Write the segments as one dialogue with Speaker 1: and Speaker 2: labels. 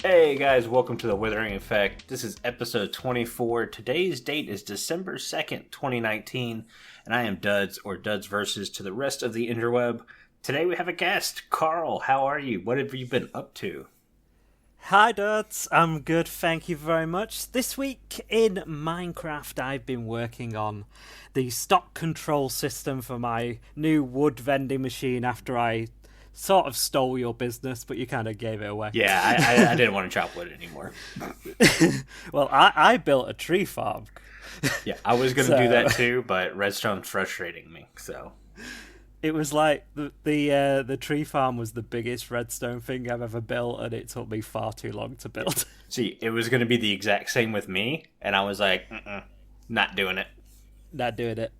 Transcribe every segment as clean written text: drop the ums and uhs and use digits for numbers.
Speaker 1: Hey guys, welcome to the Withering Effect. This is episode 24. Today's date is December 2nd, 2019, and I am Duds, or Duds Versus to the rest of the interweb. Today we have a guest. Carl, how are you? What have you been up to?
Speaker 2: Hi Duds, I'm good, thank you very much. This week in Minecraft I've been working on the stock control system for my new wood vending machine after I sort of stole your business, but you kind of gave it away.
Speaker 1: Yeah, I didn't want to chop wood anymore.
Speaker 2: Well, I built a tree farm.
Speaker 1: Yeah, I was going to do that too, but redstone's frustrating me, so...
Speaker 2: It was like the tree farm was the biggest redstone thing I've ever built, and it took me far too long to build.
Speaker 1: See, it was going to be the exact same with me, and I was like, not doing it.
Speaker 2: Not doing it.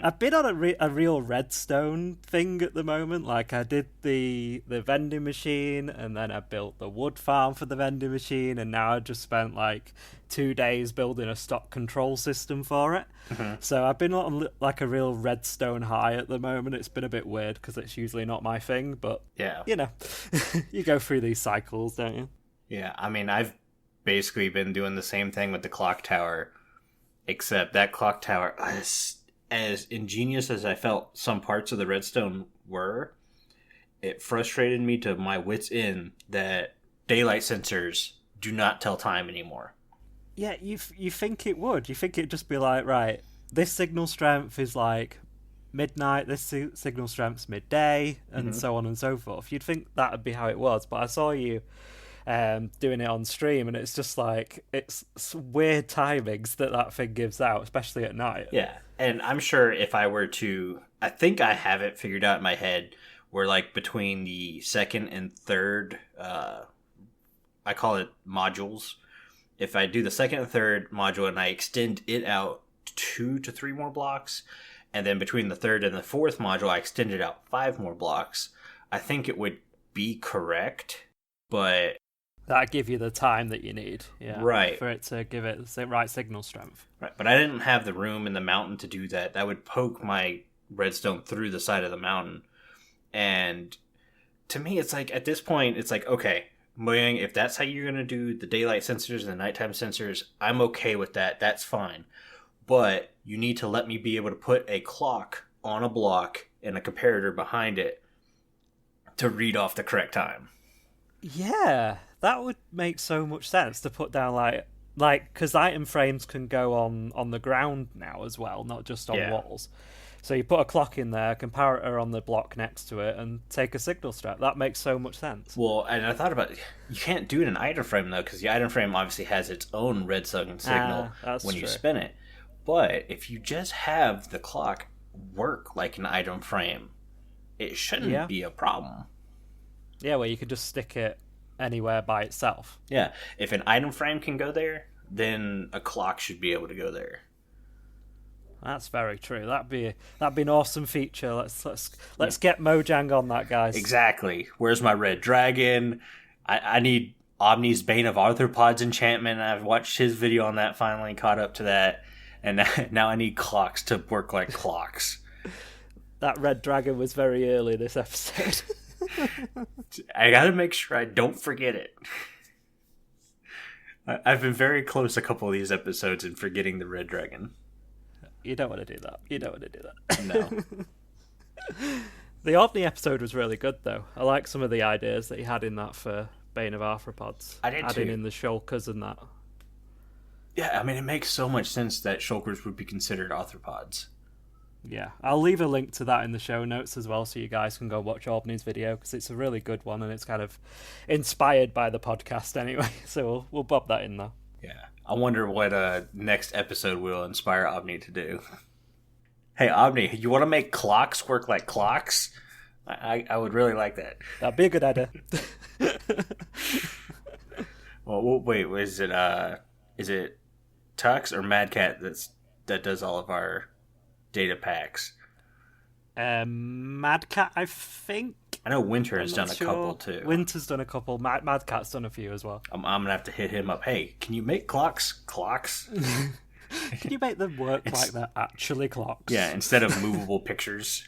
Speaker 2: I've been on a real redstone thing at the moment. Like, I did the vending machine, and then I built the wood farm for the vending machine, and now I just spent like 2 days building a stock control system for it. So I've been on like a real redstone high at the moment. It's been a bit weird because it's usually not my thing, but
Speaker 1: yeah,
Speaker 2: you know, you go through these cycles, don't you?
Speaker 1: Yeah, I mean, I've basically been doing the same thing with the clock tower, except that clock tower, as ingenious as I felt some parts of the redstone were, it frustrated me to my wit's end that daylight sensors do not tell time anymore.
Speaker 2: Yeah, you think it would. You think it'd just be like, right, this signal strength is like midnight, this signal strength's midday, and so on and so forth. You'd think that would be how it was, but I saw you doing it on stream, and it's just like, it's weird timings that thing gives out, especially at night.
Speaker 1: Yeah, and I'm sure if I were to... I think I have it figured out in my head where, like, between the second and third, I call it modules. If I do the second and third module and I extend it out 2 to 3 more blocks, and then between the third and the fourth module I extend it out 5 more blocks, I think it would be correct, but...
Speaker 2: That'd give you the time that you need, yeah,
Speaker 1: right,
Speaker 2: for it to give it the right signal strength.
Speaker 1: Right, but I didn't have the room in the mountain to do that. That would poke my redstone through the side of the mountain. And to me, it's like, at this point, it's like, okay, Mojang, if that's how you're going to do the daylight sensors and the nighttime sensors, I'm okay with that. That's fine. But you need to let me be able to put a clock on a block and a comparator behind it to read off the correct time.
Speaker 2: Yeah, that would make so much sense to put down like because item frames can go on the ground now as well, not just on walls. So you put a clock in there, comparator on the block next to it, and take a signal strap. That makes so much sense.
Speaker 1: Well, and I thought about it. You can't do it in an item frame though, because the item frame obviously has its own redstone signal when you spin it. But if you just have the clock work like an item frame, it shouldn't be a problem.
Speaker 2: Yeah, well, you could just stick it anywhere by itself.
Speaker 1: Yeah, if an item frame can go there, then a clock should be able to go there.
Speaker 2: That's very true. That'd be an awesome feature. Let's get Mojang on that, guys.
Speaker 1: Exactly. Where's my red dragon? I need Omni's Bane of Arthropods enchantment. I've watched his video on that, finally caught up to that, and now I need clocks to work like clocks.
Speaker 2: That red dragon was very early this episode.
Speaker 1: I gotta make sure I don't forget it. I've been very close a couple of these episodes in forgetting the red dragon.
Speaker 2: You don't want to do that.
Speaker 1: No.
Speaker 2: The Omni episode was really good, though. I like some of the ideas that he had in that for Bane of Arthropods.
Speaker 1: I did
Speaker 2: adding
Speaker 1: too.
Speaker 2: in the shulkers and that.
Speaker 1: Yeah, I mean, it makes so much sense that shulkers would be considered arthropods.
Speaker 2: Yeah, I'll leave a link to that in the show notes as well, so you guys can go watch Omni's video, because it's a really good one, and it's kind of inspired by the podcast anyway, so we'll bob that in there.
Speaker 1: Yeah, I wonder what next episode will inspire Omni to do. Hey, Omni, you want to make clocks work like clocks? I would really like that.
Speaker 2: That'd be a good idea.
Speaker 1: Well, wait, is it Tux or Mad Cat that does all of our data packs?
Speaker 2: Mad Cat, I think.
Speaker 1: I know Winter has done a couple too.
Speaker 2: Winter's done a couple. Mad Cat's done a few as well.
Speaker 1: I'm gonna have to hit him up. Hey, can you make clocks?
Speaker 2: Can you make them work like they're actually clocks?
Speaker 1: Yeah, instead of movable pictures.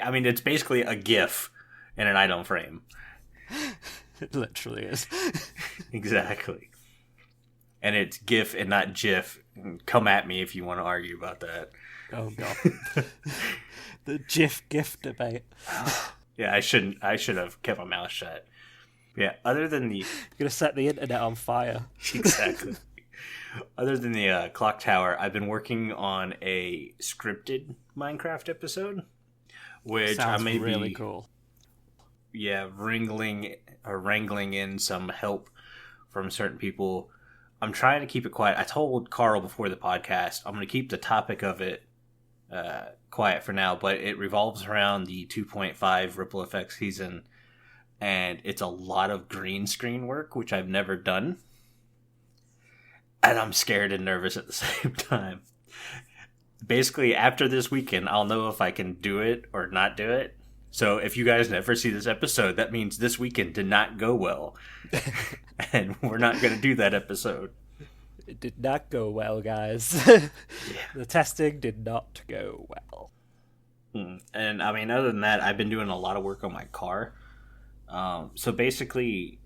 Speaker 1: I mean, it's basically a GIF in an item frame.
Speaker 2: It literally is.
Speaker 1: Exactly. And it's GIF and not GIF. Come at me if you want to argue about that.
Speaker 2: Oh god. The GIF debate.
Speaker 1: Yeah, I should have kept my mouth shut. Yeah, other than the...
Speaker 2: You're going to set the internet on fire.
Speaker 1: Exactly. Other than the clock tower, I've been working on a scripted Minecraft episode, which
Speaker 2: Sounds
Speaker 1: I may
Speaker 2: really
Speaker 1: be,
Speaker 2: cool.
Speaker 1: Yeah, wrangling in some help from certain people. I'm trying to keep it quiet. I told Carl before the podcast I'm going to keep the topic of it quiet for now, but it revolves around the 2.5 ripple effect season, and it's a lot of green screen work, which I've never done. And I'm scared and nervous at the same time. Basically, after this weekend, I'll know if I can do it or not do it. So if you guys never see this episode, that means this weekend did not go well. And we're not going to do that episode.
Speaker 2: It did not go well, guys.
Speaker 1: Yeah.
Speaker 2: The testing did not go well.
Speaker 1: And I mean, other than that, I've been doing a lot of work on my car. So basically,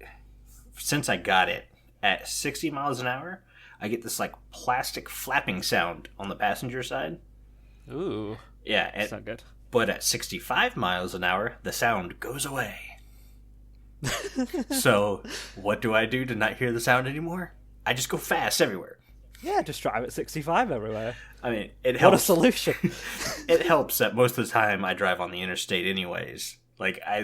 Speaker 1: since I got it at 60 miles an hour, I get this like plastic flapping sound on the passenger side.
Speaker 2: Ooh.
Speaker 1: Yeah.
Speaker 2: That's not good.
Speaker 1: But at 65 miles an hour, the sound goes away. So what do I do to not hear the sound anymore? I just go fast everywhere.
Speaker 2: Yeah, just drive at 65 everywhere.
Speaker 1: I mean, it helps.
Speaker 2: What a solution.
Speaker 1: It helps that most of the time I drive on the interstate anyways. Like, I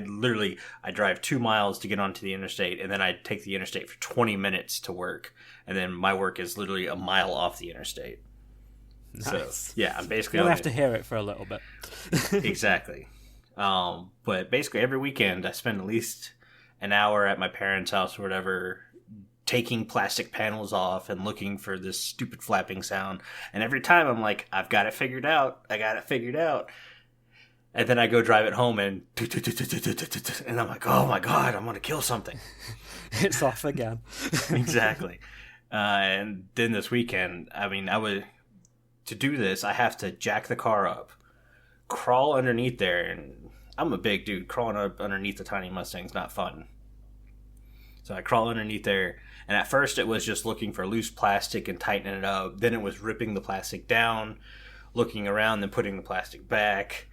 Speaker 1: drive 2 miles to get onto the interstate, and then I take the interstate for 20 minutes to work. And then my work is literally a mile off the interstate.
Speaker 2: Nice.
Speaker 1: So, yeah, I'm basically...
Speaker 2: You'll have to hear it for a little bit.
Speaker 1: Exactly. But basically every weekend I spend at least an hour at my parents' house or whatever, taking plastic panels off and looking for this stupid flapping sound. And every time I'm like, I've got it figured out. And then I go drive it home and I'm like, oh my god, I'm going to kill something.
Speaker 2: It's off again.
Speaker 1: Exactly. And then this weekend, I mean, to do this, I have to jack the car up, crawl underneath there, and I'm a big dude. Crawling up underneath the tiny Mustang's not fun. So I crawl underneath there, and at first it was just looking for loose plastic and tightening it up. Then it was ripping the plastic down, looking around, then putting the plastic back.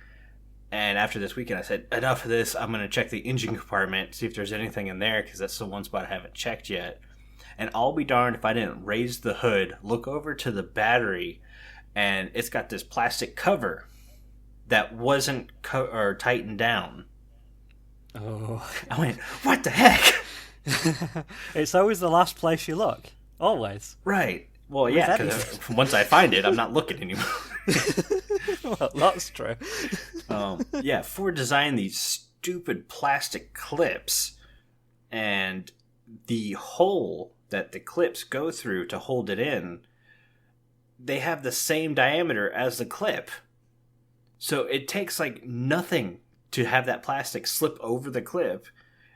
Speaker 1: And after this weekend, I said, enough of this. I'm going to check the engine compartment, see if there's anything in there, because that's the one spot I haven't checked yet. And I'll be darned if I didn't raise the hood, look over to the battery, and it's got this plastic cover that wasn't tightened down.
Speaker 2: Oh.
Speaker 1: I went, what the heck?
Speaker 2: It's always the last place you look. Always.
Speaker 1: Right. Well, yeah, because once I find it, I'm not looking anymore.
Speaker 2: Well, that's true.
Speaker 1: Yeah, Ford designed these stupid plastic clips, and the hole that the clips go through to hold it in, they have the same diameter as the clip. So it takes like nothing to have that plastic slip over the clip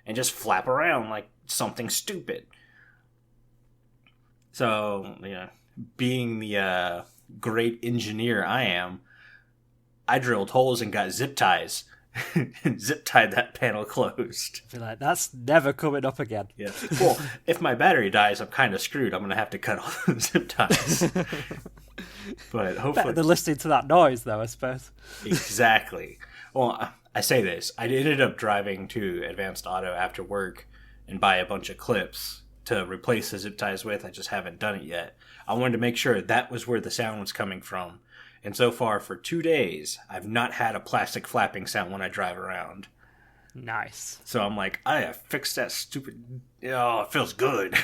Speaker 1: and just flap around like something stupid. So, being the great engineer I am, I drilled holes and got zip ties and zip tied that panel closed.
Speaker 2: I feel like that's never coming up again.
Speaker 1: Yeah. Well, if my battery dies, I'm kind of screwed. I'm going to have to cut all the zip ties. But hopefully...
Speaker 2: Better than listening to that noise, though, I suppose.
Speaker 1: Exactly. Well, I say this. I ended up driving to Advanced Auto after work and buy a bunch of clips to replace the zip ties with. I just haven't done it yet. I wanted to make sure that was where the sound was coming from. And so far, for 2 days, I've not had a plastic flapping sound when I drive around.
Speaker 2: Nice.
Speaker 1: So I'm like, I have fixed that stupid... Oh, it feels good.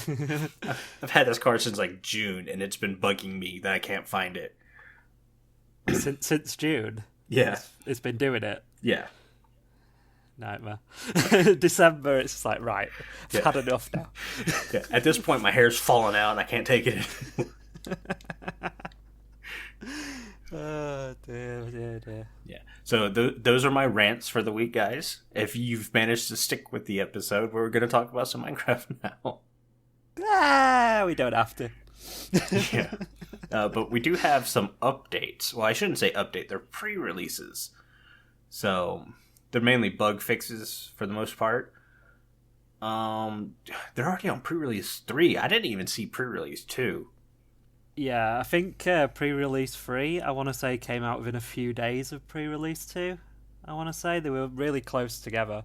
Speaker 1: I've had this car since like June, and it's been bugging me that I can't find it.
Speaker 2: Since June?
Speaker 1: Yeah.
Speaker 2: It's been doing it?
Speaker 1: Yeah.
Speaker 2: Nightmare. December, it's like, right, I've had enough now.
Speaker 1: Yeah. At this point, my hair's falling out, and I can't take it anymore.
Speaker 2: Oh, dear.
Speaker 1: Yeah. So those are my rants for the week, guys. If you've managed to stick with the episode, we're going to talk about some Minecraft now.
Speaker 2: We don't have to.
Speaker 1: Yeah. But we do have some updates. Well, I shouldn't say update. They're pre-releases. So they're mainly bug fixes for the most part. They're already on pre-release 3. I didn't even see pre-release 2.
Speaker 2: Yeah, I think pre-release 3, I want to say, came out within a few days of pre-release 2. I want to say they were really close together.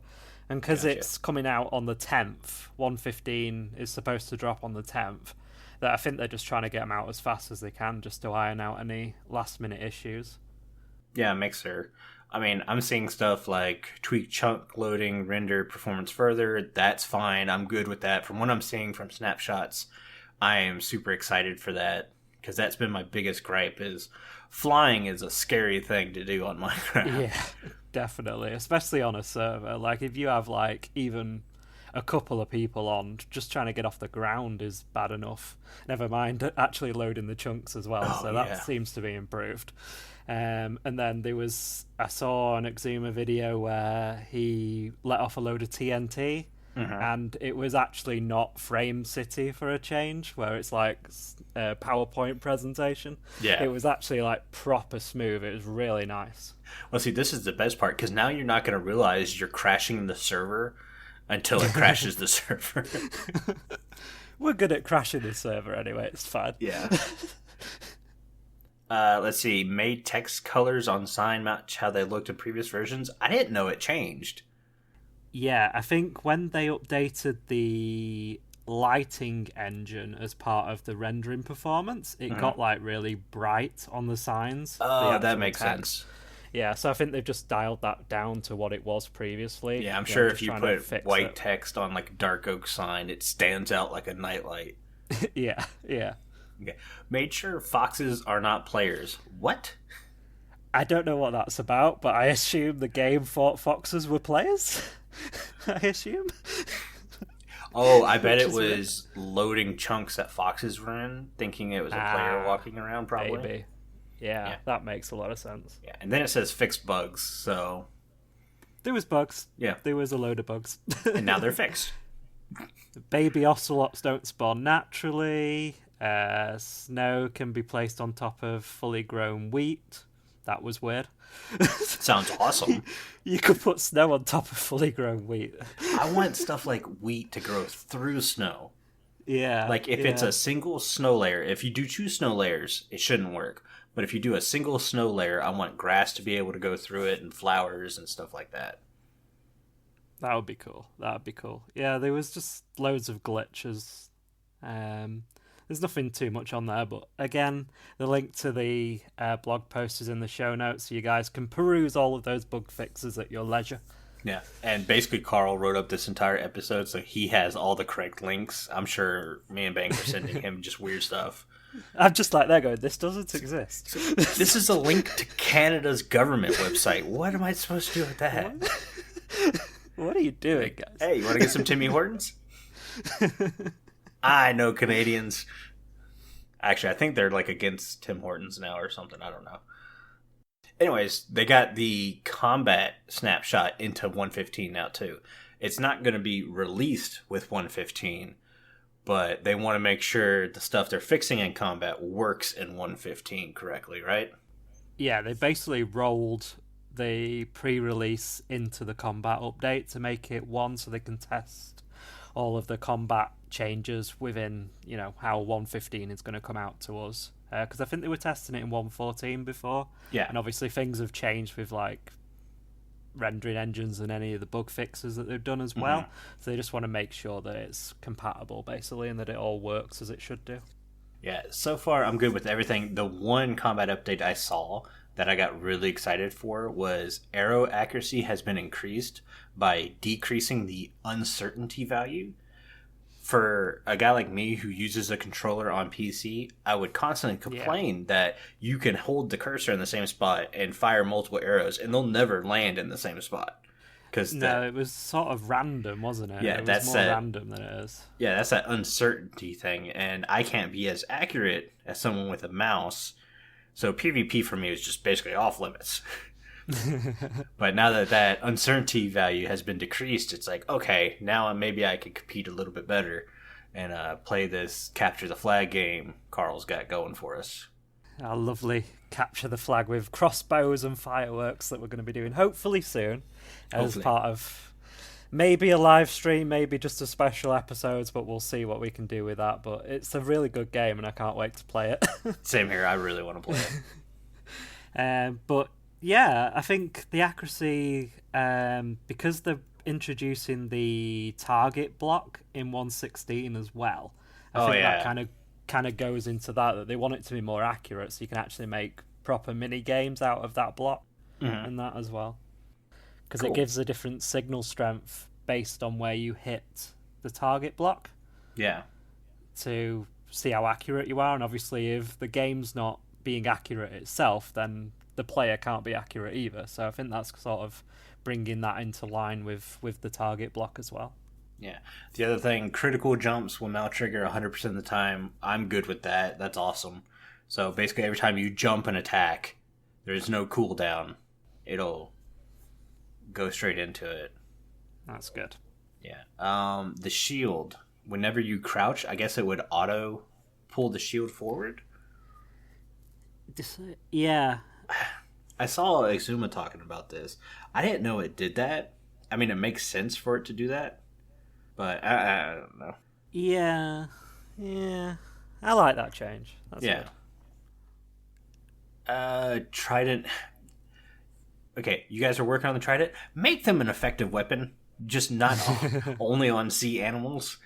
Speaker 2: And because
Speaker 1: Gotcha.
Speaker 2: it's coming out on the 10th, 115 is supposed to drop on the 10th, that I think they're just trying to get them out as fast as they can just to iron out any last-minute issues.
Speaker 1: Yeah, Mixer. I mean, I'm seeing stuff like tweak chunk loading, render performance further. That's fine. I'm good with that. From what I'm seeing from snapshots, I am super excited for that because that's been my biggest gripe is flying is a scary thing to do on Minecraft.
Speaker 2: Yeah, definitely. Especially on a server. Like, if you have, like, even a couple of people on, just trying to get off the ground is bad enough. Never mind actually loading the chunks as well.
Speaker 1: Oh,
Speaker 2: So
Speaker 1: yeah.
Speaker 2: that seems to be improved. And then I saw an Exuma video where he let off a load of TNT. And it was actually not Frame City for a change, where it's like a PowerPoint presentation.
Speaker 1: Yeah.
Speaker 2: It was actually like proper smooth. It was really nice.
Speaker 1: Well, see, this is the best part because now you're not going to realize you're crashing the server until it crashes the server.
Speaker 2: We're good at crashing the server anyway. It's fine.
Speaker 1: Yeah. Let's see. Made text colors on sign match how they looked in previous versions. I didn't know it changed.
Speaker 2: Yeah, I think when they updated the lighting engine as part of the rendering performance, it got like really bright on the signs.
Speaker 1: Oh,
Speaker 2: the
Speaker 1: that
Speaker 2: actual
Speaker 1: makes
Speaker 2: text.
Speaker 1: sense.
Speaker 2: Yeah, so I think they've just dialed that down to what it was previously.
Speaker 1: Yeah, I'm sure if
Speaker 2: just
Speaker 1: you
Speaker 2: trying to
Speaker 1: put
Speaker 2: fix
Speaker 1: white
Speaker 2: it.
Speaker 1: text on like a dark oak sign, it stands out like a nightlight.
Speaker 2: Yeah.
Speaker 1: Okay. Made sure foxes are not players. What?
Speaker 2: I don't know what that's about, but I assume the game thought foxes were players. I assume.
Speaker 1: Oh, I bet it
Speaker 2: Which is
Speaker 1: was loading chunks that foxes were in, thinking it was a player walking around, probably.
Speaker 2: Maybe. Yeah, that makes a lot of sense.
Speaker 1: Yeah, and then it says fixed bugs, so...
Speaker 2: There was bugs.
Speaker 1: Yeah.
Speaker 2: There was a load of bugs.
Speaker 1: And now they're fixed.
Speaker 2: Baby ocelots don't spawn naturally. Snow can be placed on top of fully grown wheat. That was weird.
Speaker 1: Sounds awesome.
Speaker 2: You could put snow on top of fully grown wheat.
Speaker 1: I want stuff like wheat to grow through snow.
Speaker 2: Yeah.
Speaker 1: Like, if it's a single snow layer, if you do 2 snow layers, it shouldn't work. But if you do a single snow layer, I want grass to be able to go through it and flowers and stuff like that.
Speaker 2: That would be cool. Yeah, there was just loads of glitches. There's nothing too much on there, but again, the link to the blog post is in the show notes, so you guys can peruse all of those bug fixes at your leisure.
Speaker 1: Yeah, and basically Carl wrote up this entire episode, so he has all the correct links. I'm sure me and Bang were sending him just weird stuff.
Speaker 2: I'm just like there going, this doesn't exist.
Speaker 1: This is a link to Canada's government website. What am I supposed to do with that?
Speaker 2: What are you doing, guys?
Speaker 1: Hey, you want to get some Timmy Hortons? I know Canadians. Actually, I think they're like against Tim Hortons now or something. I don't know. Anyways, they got the combat snapshot into 115 now too. It's not going to be released with 115, but they want to make sure the stuff they're fixing in combat works in 115 correctly, right?
Speaker 2: Yeah, they basically rolled the pre-release into the combat update to make it one so they can test all of the combat changes within, how 115 is going to come out to us. Because I think they were testing it in 114 before.
Speaker 1: Yeah.
Speaker 2: And obviously things have changed with, like, rendering engines and any of the bug fixes that they've done as well. So they just want to make sure that it's compatible, basically, and that it all works as it should do.
Speaker 1: Yeah, so far I'm good with everything. The one combat update I saw that I got really excited for was arrow accuracy has been increased by decreasing the uncertainty value. For a guy like me who uses a controller on PC, I would constantly complain that you can hold the cursor in the same spot and fire multiple arrows and they'll never land in the same spot.
Speaker 2: It was sort of random, wasn't it?
Speaker 1: Yeah,
Speaker 2: it was
Speaker 1: that's
Speaker 2: more random than it is.
Speaker 1: Yeah, that's that uncertainty thing, and I can't be as accurate as someone with a mouse. So PvP for me is just basically off limits. But now that uncertainty value has been decreased, it's like, okay, now maybe I can compete a little bit better and play this capture the flag game Carl's got going for us.
Speaker 2: Our lovely capture the flag with crossbows and fireworks that we're going to be doing hopefully soon as part of maybe a live stream, maybe just a special episodes, but we'll see what we can do with that. But it's a really good game, and I can't wait to play it.
Speaker 1: Same here. I really want to play it.
Speaker 2: But yeah, I think the accuracy, because they're introducing the target block in 1.16 as well. I think that kind of goes into that they want it to be more accurate, so you can actually make proper mini games out of that block and that as well. Because it gives a different signal strength based on where you hit the target block.
Speaker 1: Yeah.
Speaker 2: To see how accurate you are, and obviously if the game's not being accurate itself, then the player can't be accurate either. So I think that's sort of bringing that into line with the target block as well.
Speaker 1: Yeah. The other thing, critical jumps will now trigger 100% of the time. I'm good with that. That's awesome. So basically every time you jump and attack, there's no cooldown. It'll go straight into it.
Speaker 2: That's good.
Speaker 1: Yeah. The shield, whenever you crouch, I guess it would auto pull the shield forward.
Speaker 2: Yeah.
Speaker 1: I saw Exuma talking about this. I didn't know it did that. I mean, it makes sense for it to do that, but I don't know.
Speaker 2: Yeah. I like that change. That's
Speaker 1: good. Trident. Okay, you guys are working on the trident. Make them an effective weapon, just not only on sea animals.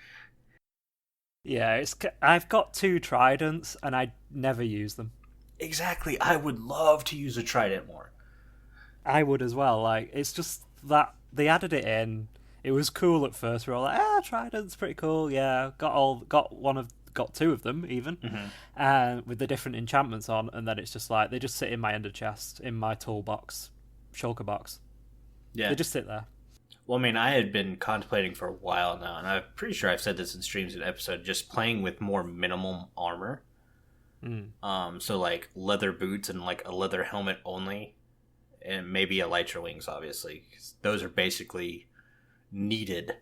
Speaker 2: Yeah, I've got 2 tridents, and I never use them.
Speaker 1: Exactly. I would love to use a trident more.
Speaker 2: I would as well. Like, it's just that they added it in. It was cool at first. We were all like, trident's pretty cool. Yeah, got 2 of them even, and with the different enchantments on. And then it's just like they just sit in my ender chest, in my toolbox, shulker box. Yeah, they just sit there.
Speaker 1: Well, I mean, I had been contemplating for a while now, and I'm pretty sure I've said this in streams and episode, just playing with more minimum armor. So like leather boots and like a leather helmet only, and maybe elytra wings, obviously, 'cause those are basically needed.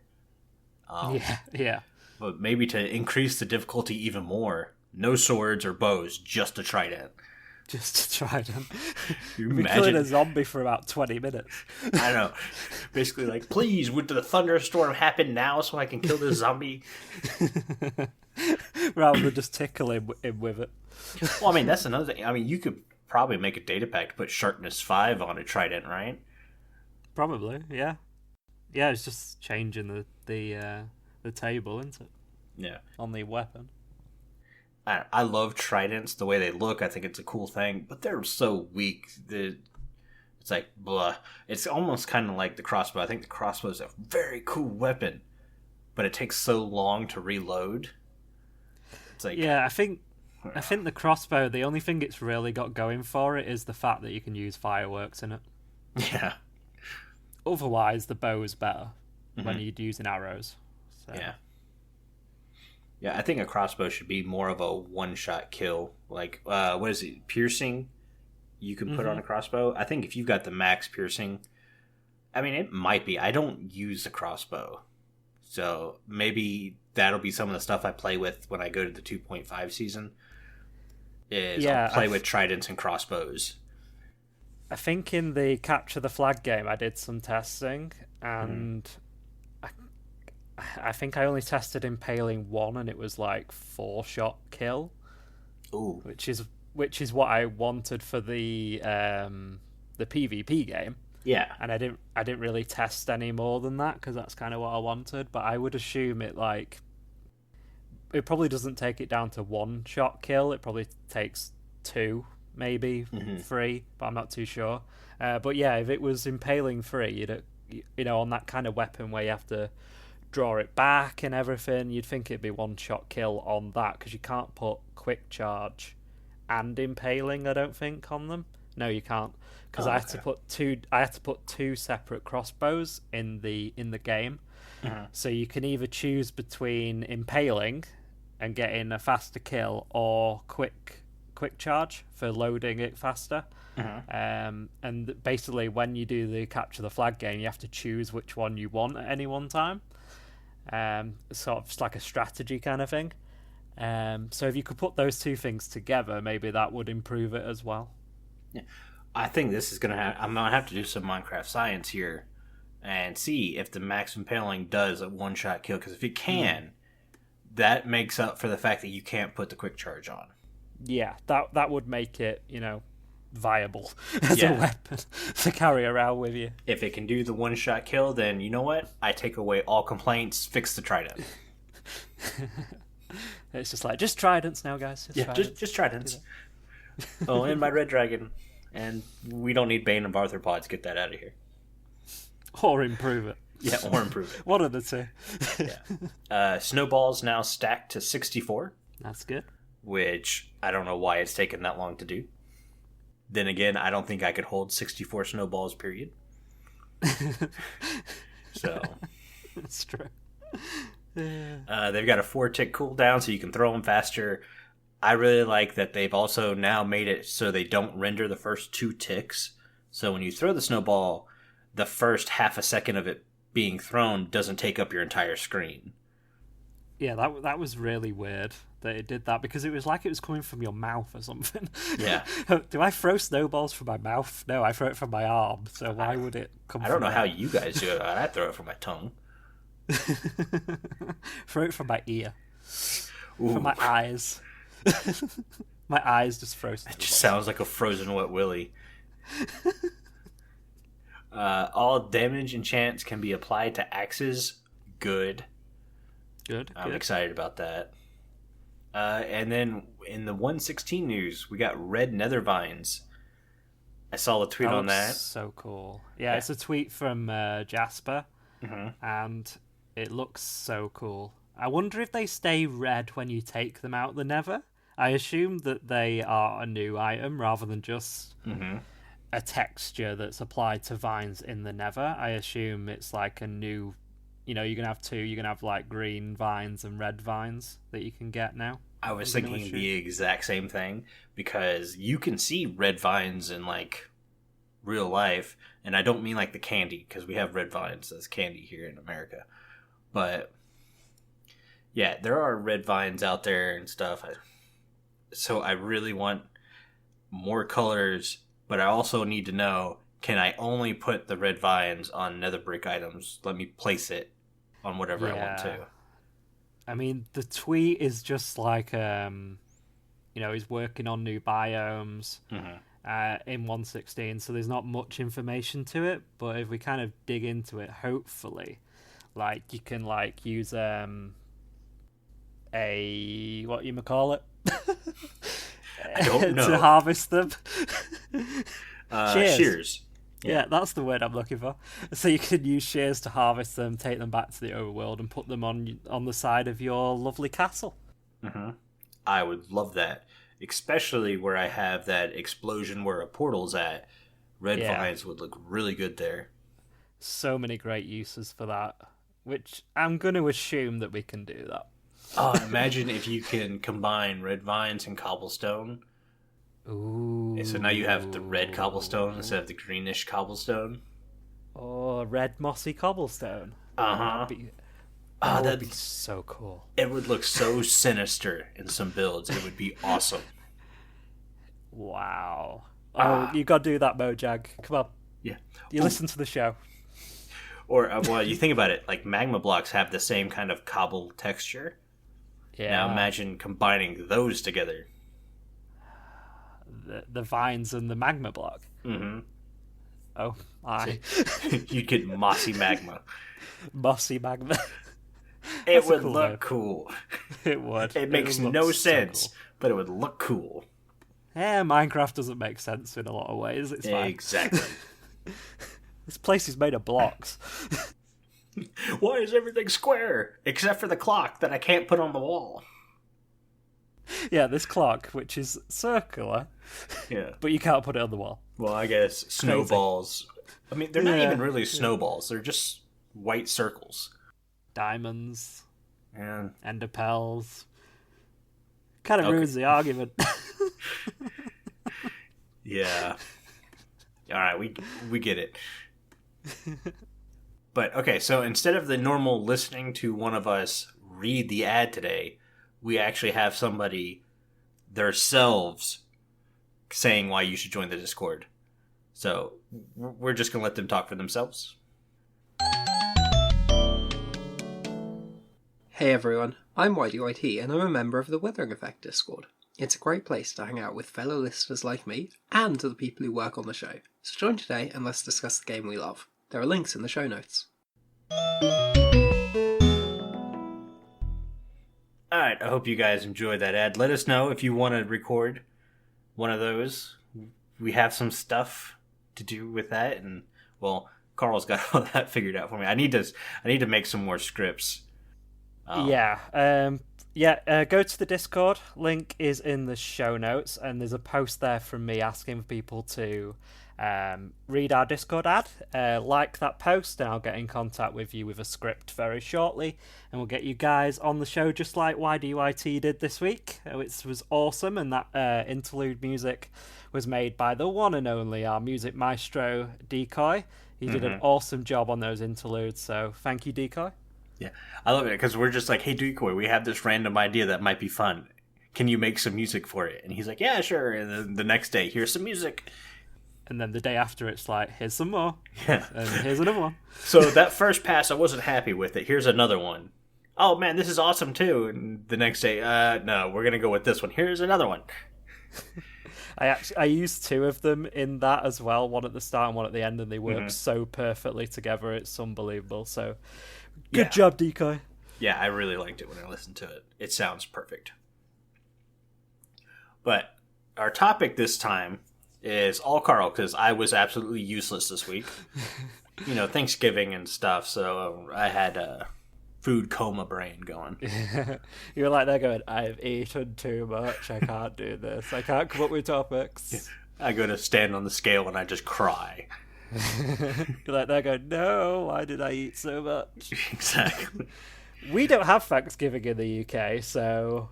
Speaker 2: Yeah.
Speaker 1: But maybe to increase the difficulty even more, no swords or bows, just a trident.
Speaker 2: Just a trident.
Speaker 1: You
Speaker 2: imagine killing a zombie for about 20 minutes.
Speaker 1: I know. Basically, like, please, would the thunderstorm happen now so I can kill this zombie?
Speaker 2: Rather than just tickle him with it.
Speaker 1: Well, I mean, that's another thing. I mean, you could probably make a data pack to put sharpness 5 on a trident, right?
Speaker 2: Probably, yeah. Yeah, it's just changing the table, isn't it?
Speaker 1: Yeah.
Speaker 2: On the weapon.
Speaker 1: I love tridents, the way they look. I think it's a cool thing, but they're so weak. It's like, blah. It's almost kind of like the crossbow. I think the crossbow is a very cool weapon, but it takes so long to reload. It's like,
Speaker 2: yeah, I think the crossbow, the only thing it's really got going for it is the fact that you can use fireworks in it.
Speaker 1: Yeah.
Speaker 2: Otherwise, the bow is better when you're using arrows. So.
Speaker 1: Yeah. Yeah, I think a crossbow should be more of a one-shot kill. Like, what is it? Piercing you can put on a crossbow. I think if you've got the max piercing, I mean, it might be. I don't use the crossbow. So maybe that'll be some of the stuff I play with when I go to the 2.5 season. I'll play with tridents and crossbows.
Speaker 2: I think in the Capture the Flag game, I did some testing, and I think I only tested Impaling 1, and it was like 4-shot kill.
Speaker 1: Ooh.
Speaker 2: Which is what I wanted for the PvP game.
Speaker 1: Yeah.
Speaker 2: And I didn't really test any more than that because that's kind of what I wanted. But I would assume it probably doesn't take it down to 1-shot kill. It probably takes 2, maybe 3, but I'm not too sure. But yeah, if it was Impaling 3, on that kind of weapon where you have to draw it back and everything, you'd think it'd be 1-shot kill on that because you can't put quick charge and Impaling, I don't think, on them. No, you can't, because I had to put 2 separate crossbows in the game. So you can either choose between Impaling and getting a faster kill or quick charge for loading it faster. And basically when you do the Capture the Flag game, you have to choose which one you want at any one time. Sort of like a strategy kind of thing. So if you could put those 2 things together, maybe that would improve it as well.
Speaker 1: Yeah. I think this is I'm gonna have to do some Minecraft science here, and see if the max impaling does a one-shot kill. Because if it can, that makes up for the fact that you can't put the quick charge on.
Speaker 2: Yeah, that would make it, viable as a weapon to carry around with you.
Speaker 1: If it can do the one-shot kill, then you know what? I take away all complaints, fix the trident.
Speaker 2: It's just like, just tridents now, guys.
Speaker 1: Just tridents. Oh, and my red dragon. And we don't need Bane of Arthropods. Get that out of here.
Speaker 2: Or improve it.
Speaker 1: Yeah, or improve it.
Speaker 2: One of the two.
Speaker 1: Yeah. Snowballs now stacked to 64.
Speaker 2: That's good.
Speaker 1: Which, I don't know why it's taken that long to do. Then again, I don't think I could hold 64 snowballs, period. So.
Speaker 2: That's true.
Speaker 1: They've got a 4-tick cooldown, so you can throw them faster. I really like that they've also now made it so they don't render the first 2 ticks. So when you throw the snowball, the first half a second of it being thrown doesn't take up your entire screen.
Speaker 2: Yeah, that was really weird that it did that, because it was like it was coming from your mouth or something.
Speaker 1: Yeah.
Speaker 2: Do I throw snowballs from my mouth? No, I throw it from my arm. So why would it come from
Speaker 1: I don't know how you guys do it. I throw it from my tongue.
Speaker 2: Throw it from my ear.
Speaker 1: Ooh.
Speaker 2: From my eyes. My eyes just froze.
Speaker 1: It just sounds like a frozen wet willy. All damage enchants can be applied to axes. Good. I'm excited about that. And then in the 116 news, we got Red Nether Vines. I saw a tweet on that.
Speaker 2: So cool. Yeah, it's a tweet from Jasper, and it looks so cool. I wonder if they stay red when you take them out the Nether. I assume that they are a new item rather than just a texture that's applied to vines in the Nether. I assume it's like a new... you're going to have 2. You're going to have like green vines and red vines that you can get now.
Speaker 1: I was thinking the exact same thing, because you can see red vines in like real life. And I don't mean like the candy, because we have red vines as candy here in America. But yeah, there are red vines out there and stuff. So I really want more colors, but I also need to know, can I only put the red vines on nether brick items? Let me place it on whatever I want to.
Speaker 2: I mean, the tweet is just like, he's working on new biomes in 116, so there's not much information to it, but if we kind of dig into it, hopefully, like, you can, like, use a, what you call it?
Speaker 1: I don't know.
Speaker 2: To harvest them.
Speaker 1: Shears.
Speaker 2: Yeah, that's the word I'm looking for. So you can use shears to harvest them, take them back to the overworld, and put them on the side of your lovely castle.
Speaker 1: I would love that. Especially where I have that explosion where a portal's at. Red vines would look really good there.
Speaker 2: So many great uses for that. Which I'm going to assume that we can do that.
Speaker 1: Oh, imagine if you can combine red vines and cobblestone.
Speaker 2: Ooh.
Speaker 1: So now you have the red cobblestone instead of the greenish cobblestone.
Speaker 2: Oh, red mossy cobblestone.
Speaker 1: That'd
Speaker 2: be so cool.
Speaker 1: It would look so sinister in some builds. It would be awesome.
Speaker 2: Wow. Oh, you got to do that, Mojang. Come on.
Speaker 1: Yeah.
Speaker 2: You listen to the show.
Speaker 1: Or, you think about it, like magma blocks have the same kind of cobble texture.
Speaker 2: Yeah.
Speaker 1: Now imagine combining those together.
Speaker 2: The vines and the magma block. Oh,
Speaker 1: You'd get mossy magma.
Speaker 2: Mossy magma.
Speaker 1: It would look cool.
Speaker 2: It would.
Speaker 1: It makes no sense, but it would look cool.
Speaker 2: Yeah, Minecraft doesn't make sense in a lot of ways. It's fine.
Speaker 1: Exactly.
Speaker 2: This place is made of blocks.
Speaker 1: Why is everything square? Except for the clock that I can't put on the wall.
Speaker 2: Yeah, this clock, which is circular.
Speaker 1: Yeah.
Speaker 2: But you can't put it on the wall.
Speaker 1: Well, I guess snowballs. I mean, they're not even really snowballs. They're just white circles.
Speaker 2: Diamonds.
Speaker 1: Yeah.
Speaker 2: Ender pearls. Kind of ruins the argument.
Speaker 1: Yeah. All right, we get it. But, okay, so instead of the normal listening to one of us read the ad today, we actually have somebody themselves saying why you should join the Discord. So we're just going to let them talk for themselves.
Speaker 3: Hey everyone, I'm YDYT and I'm a member of the Withering Effect Discord. It's a great place to hang out with fellow listeners like me and the people who work on the show. So join today and let's discuss the game we love. There are links in the show notes.
Speaker 1: Alright, I hope you guys enjoyed that ad. Let us know if you want to record one of those. We have some stuff to do with that, and, well, Carl's got all that figured out for me. I need to make some more scripts.
Speaker 2: Go to the Discord. Link is in the show notes, and there's a post there from me asking for people to read our Discord ad. Like that post, and I'll get in contact with you with a script very shortly, and we'll get you guys on the show just like YDYT did this week, which was awesome. And that interlude music was made by the one and only our music maestro Decoy. He did an awesome job on those interludes, so thank you, Decoy.
Speaker 1: Yeah, I love it because we're just like, hey, Decoy, we have this random idea that might be fun. Can you make some music for it? And he's like, yeah, sure. And then the next day, here's some music.
Speaker 2: And then the day after, it's like, here's some more.
Speaker 1: Yeah.
Speaker 2: And here's another one.
Speaker 1: So that first pass, I wasn't happy with it. Here's another one. Oh, man, this is awesome, too. And the next day, no, we're going to go with this one. Here's another one.
Speaker 2: I used two of them in that as well, one at the start and one at the end, and they work so perfectly together. It's unbelievable. So, good job, Decoy.
Speaker 1: Yeah, I really liked it when I listened to it. It sounds perfect. But our topic this time is all Carl, because I was absolutely useless this week. Thanksgiving and stuff, so I had a food coma brain going.
Speaker 2: You're like, they're going, I've eaten too much, I can't do this, I can't come up with topics.
Speaker 1: I go to stand on the scale and I just cry.
Speaker 2: You're like, they're going, no, why did I eat so much?
Speaker 1: Exactly.
Speaker 2: We don't have Thanksgiving in the UK, so...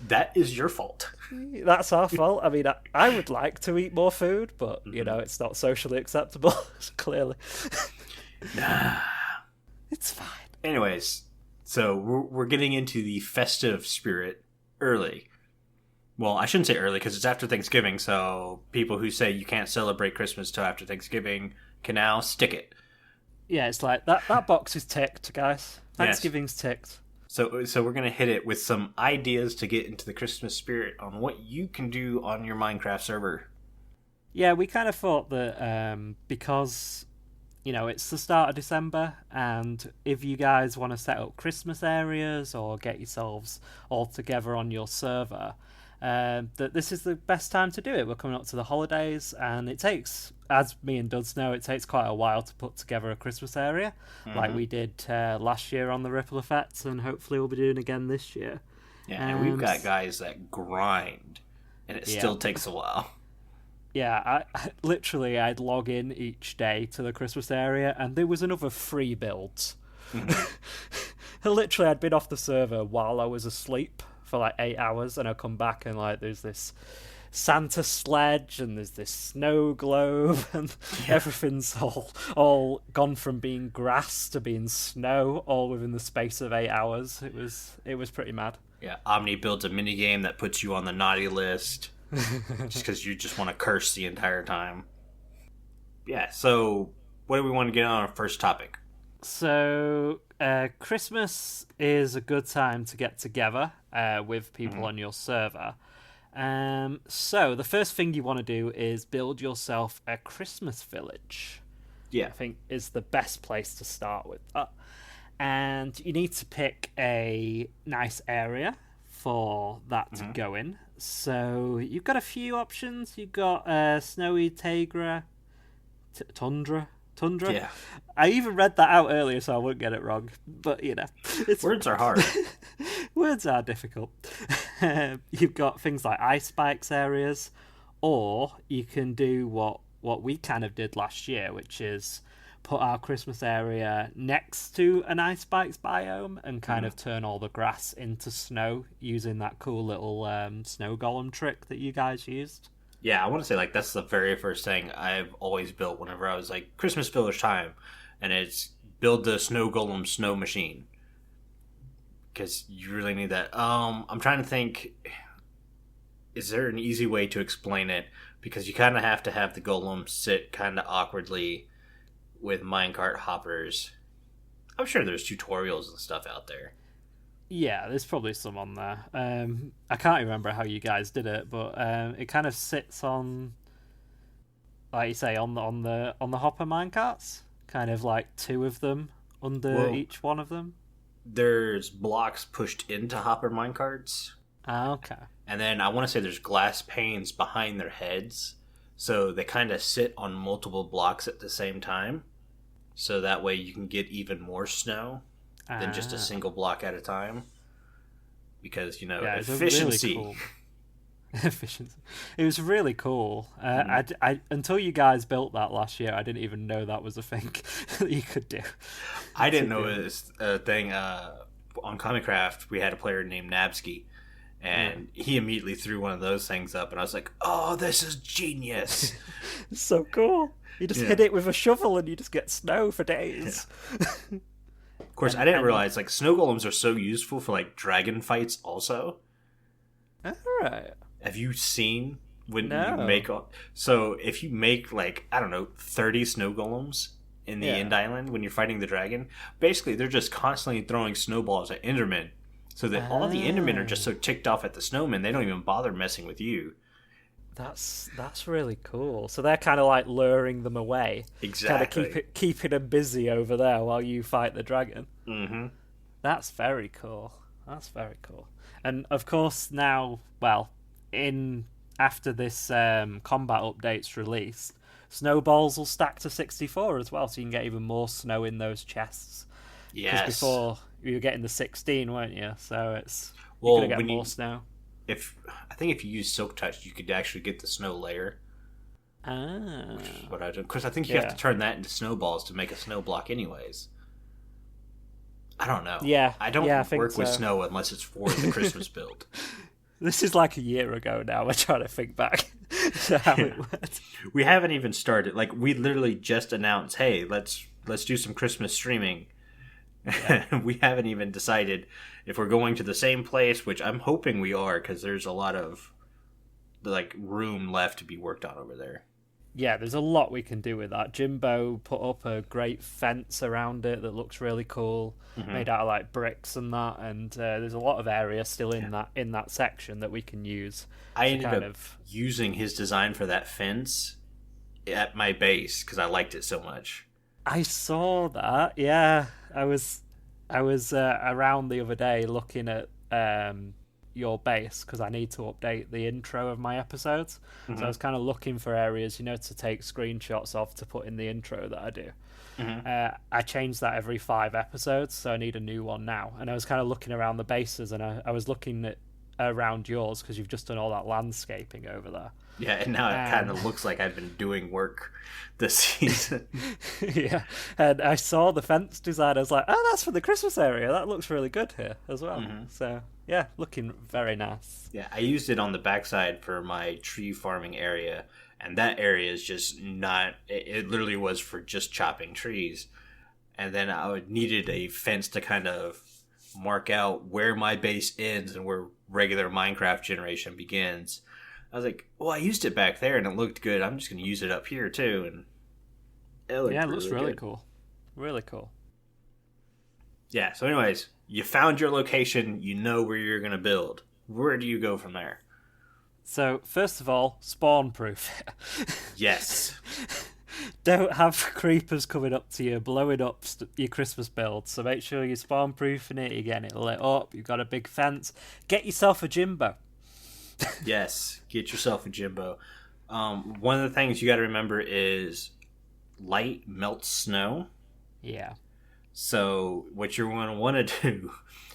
Speaker 1: That is your fault.
Speaker 2: That's our fault. I mean, I would like to eat more food, but, it's not socially acceptable, clearly.
Speaker 1: Nah.
Speaker 2: It's fine.
Speaker 1: Anyways, so we're getting into the festive spirit early. Well, I shouldn't say early because it's after Thanksgiving, so people who say you can't celebrate Christmas till after Thanksgiving can now stick it.
Speaker 2: Yeah, it's like, that box is ticked, guys. Thanksgiving's ticked.
Speaker 1: So we're going to hit it with some ideas to get into the Christmas spirit on what you can do on your Minecraft server.
Speaker 2: Yeah, we kind of thought that because, it's the start of December, and if you guys want to set up Christmas areas or get yourselves all together on your server, that this is the best time to do it. We're coming up to the holidays, and it takes, as me and Duds know, it takes quite a while to put together a Christmas area, like we did last year on the Ripple Effects, and hopefully we'll be doing again this year.
Speaker 1: Yeah, and we've got guys that grind, and it still takes a while.
Speaker 2: Yeah, I'd log in each day to the Christmas area, and there was another 3 builds. Literally, I'd been off the server while I was asleep for like 8 hours, and I come back and like there's this Santa sledge and there's this snow globe, and everything's all gone from being grass to being snow, all within the space of 8 hours. It was pretty mad.
Speaker 1: Yeah, Omni builds a minigame that puts you on the naughty list just because you just want to curse the entire time. Yeah, so what do we want to get on our first topic?
Speaker 2: So Christmas is a good time to get together with people on your server. So the first thing you want to do is build yourself a Christmas village.
Speaker 1: Yeah.
Speaker 2: I think is the best place to start with. And you need to pick a nice area for that to go in. So you've got a few options. You've got snowy tundra.
Speaker 1: Yeah.
Speaker 2: I even read that out earlier so I wouldn't get it wrong. But,
Speaker 1: words are hard.
Speaker 2: Words are difficult. You've got things like ice spikes areas, or you can do what we kind of did last year, which is put our Christmas area next to an ice spikes biome and kind of turn all the grass into snow using that cool little snow golem trick that you guys used.
Speaker 1: Yeah, I want to say, like, that's the very first thing I've always built whenever I was like, Christmas village time, and it's build the snow golem snow machine. Because you really need that. I'm trying to think, is there an easy way to explain it? Because you kind of have to have the golem sit kind of awkwardly with minecart hoppers. I'm sure there's tutorials and stuff out there.
Speaker 2: Yeah, there's probably some on there. I can't remember how you guys did it, but it kind of sits on, like you say, on the hopper minecarts. Kind of like two of them under
Speaker 1: Well,
Speaker 2: each one of them.
Speaker 1: there's blocks pushed into hopper minecarts,
Speaker 2: Ah, okay.
Speaker 1: and then I want to say there's glass panes behind their heads, so they kind of sit on multiple blocks at the same time. So that way you can get even more snow than just a single block at a time. Because,
Speaker 2: Yeah, it's
Speaker 1: efficiency.
Speaker 2: really cool. Efficiency. It was really cool. I until you guys built that last year, I didn't even know that was a thing that you could do.
Speaker 1: I didn't know it was a thing. On Comicraft, we had a player named Nabsky, and he immediately threw one of those things up, and I was like, oh, this is genius.
Speaker 2: It's so cool. You just hit it with a shovel and you just get snow for days.
Speaker 1: Yeah. Of course, I didn't realize, like, snow golems are so useful for, like, dragon fights also.
Speaker 2: Alright.
Speaker 1: Have you seen when
Speaker 2: No.
Speaker 1: you make... So, if you make, like, I don't know, 30 snow golems in the end island when you're fighting the dragon, basically they're just constantly throwing snowballs at endermen. So that all the endermen are just so ticked off at the snowmen, they don't even bother messing with you.
Speaker 2: That's really cool. So they're kind of like luring them away.
Speaker 1: Exactly.
Speaker 2: Kind of keeping them busy over there while you fight the dragon.
Speaker 1: Mm-hmm.
Speaker 2: That's very cool. That's very cool. And of course now, well, after this combat update's released, snowballs will stack to 64 as well, so you can get even more snow in those chests.
Speaker 1: Yes.
Speaker 2: Because before you were getting the 16, weren't you? So
Speaker 1: Well,
Speaker 2: you're gonna get more snow.
Speaker 1: I think if you use Silk Touch, you could actually get the snow layer.
Speaker 2: Ah.
Speaker 1: Which is what I do. Because I think you have to turn that into snowballs to make a snow block anyways. I don't know.
Speaker 2: Yeah.
Speaker 1: I don't
Speaker 2: I think
Speaker 1: work with
Speaker 2: so.
Speaker 1: snow unless it's for the Christmas build.
Speaker 2: This is like a year ago now. We're trying to think back to how it went.
Speaker 1: We haven't even started. Like, we literally just announced, hey, let's do some Christmas streaming. Yeah. We haven't even decided if we're going to the same place, which I'm hoping we are, because there's a lot of like room left to be worked on over there.
Speaker 2: Yeah, there's a lot we can do with that. Jimbo put up a great fence around it that looks really cool, made out of like bricks and that. And there's a lot of area still in that section that we can use.
Speaker 1: I ended up using his design for that fence at my base because I liked it so much.
Speaker 2: I saw that. Yeah, I was around the other day looking at your base because I need to update the intro of my episodes. So I was kind of looking for areas, to take screenshots of to put in the intro that I do. I change that every 5 episodes, so I need a new one now. And I was kind of looking around the bases, and I was looking at around yours because you've just done all that landscaping over there.
Speaker 1: Yeah, and now it kind of looks like I've been doing work this season.
Speaker 2: Yeah, and I saw the fence design. I was like, oh, that's for the Christmas area. That looks really good here as well. So, yeah, looking very nice.
Speaker 1: Yeah, I used it on the backside for my tree farming area, and that area is just not... It literally was for just chopping trees. And then I needed a fence to kind of mark out where my base ends and where regular Minecraft generation begins. I was like, well, I used it back there and it looked good. I'm just going to use it up here too. And it looks
Speaker 2: really
Speaker 1: good.
Speaker 2: Cool. Really cool.
Speaker 1: Yeah, so anyways, you found your location. You know where you're going to build. Where do you go from there?
Speaker 2: So, first of all, spawn proof.
Speaker 1: Yes.
Speaker 2: Don't have creepers coming up to you, blowing up your Christmas build. So make sure you're spawn proofing it. You're getting it lit up. You've got a big fence. Get yourself a Jimbo.
Speaker 1: Yes, get yourself a Jimbo. One of the things you got to remember is light melts snow.
Speaker 2: Yeah.
Speaker 1: So what you're going to want to do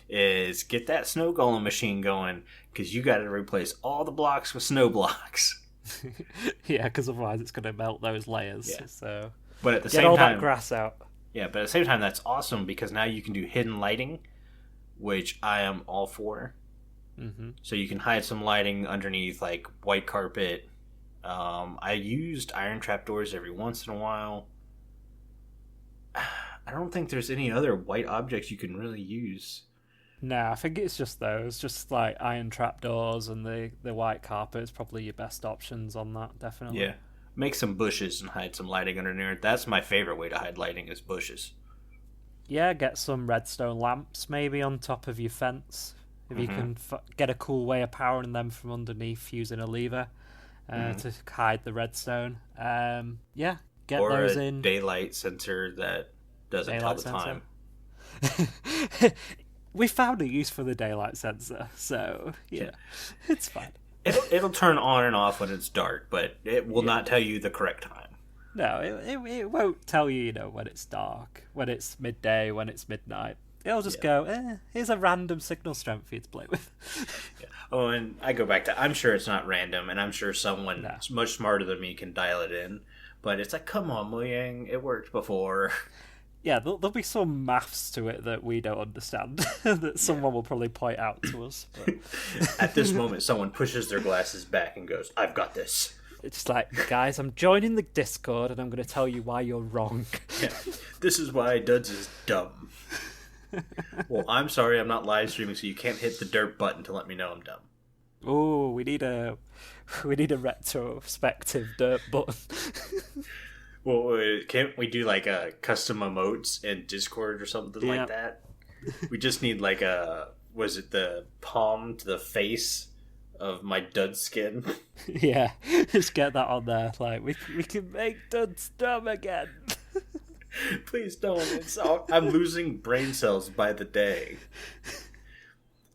Speaker 1: is get that snow golem machine going, because you got to replace all the blocks with snow blocks.
Speaker 2: Yeah, because otherwise it's going to melt those layers.
Speaker 1: Yeah.
Speaker 2: So
Speaker 1: but at the
Speaker 2: get
Speaker 1: same
Speaker 2: all
Speaker 1: time,
Speaker 2: that grass out.
Speaker 1: Yeah, but at the same time, that's awesome because now you can do hidden lighting, which I am all for. So you can hide some lighting underneath like white carpet. I used iron trapdoors every once in a while. I don't think there's any other white objects you can really use.
Speaker 2: No, I think it's just those, just like iron trapdoors and the white carpet is probably your best options on that, definitely.
Speaker 1: Yeah, make some bushes and hide some lighting underneath. That's my favorite way to hide lighting is bushes.
Speaker 2: Yeah, get some redstone lamps maybe on top of your fence. If you can get a cool way of powering them from underneath using a lever to hide the redstone. Yeah, get
Speaker 1: Or
Speaker 2: those
Speaker 1: a
Speaker 2: in.
Speaker 1: daylight sensor that doesn't tell
Speaker 2: Daylight
Speaker 1: the
Speaker 2: sensor.
Speaker 1: time.
Speaker 2: We found a use for the daylight sensor, so it's fine.
Speaker 1: It'll turn on and off when it's dark, but it will not tell you the correct time.
Speaker 2: No, it won't tell you, when it's dark, when it's midday, when it's midnight. It'll just go, here's a random signal strength for you to play with.
Speaker 1: Yeah. Oh, and I go back to, I'm sure it's not random, and I'm sure someone much smarter than me can dial it in. But it's like, come on, Muyang, it worked before.
Speaker 2: Yeah, there'll be some maths to it that we don't understand that someone will probably point out to us. But...
Speaker 1: At this moment, someone pushes their glasses back and goes, I've got this.
Speaker 2: It's like, guys, I'm joining the Discord and I'm going to tell you why you're wrong.
Speaker 1: Yeah. This is why Duds is dumb. Well, I'm sorry, I'm not live streaming, so you can't hit the dirt button to let me know I'm dumb.
Speaker 2: Oh, we need a retrospective dirt button.
Speaker 1: Well, can't we do like a custom emotes in Discord or something like that? We just need like was it the palm to the face of my dud skin?
Speaker 2: Yeah, just get that on there. Like, we can make duds dumb again.
Speaker 1: Please don't. I'm losing brain cells by the day.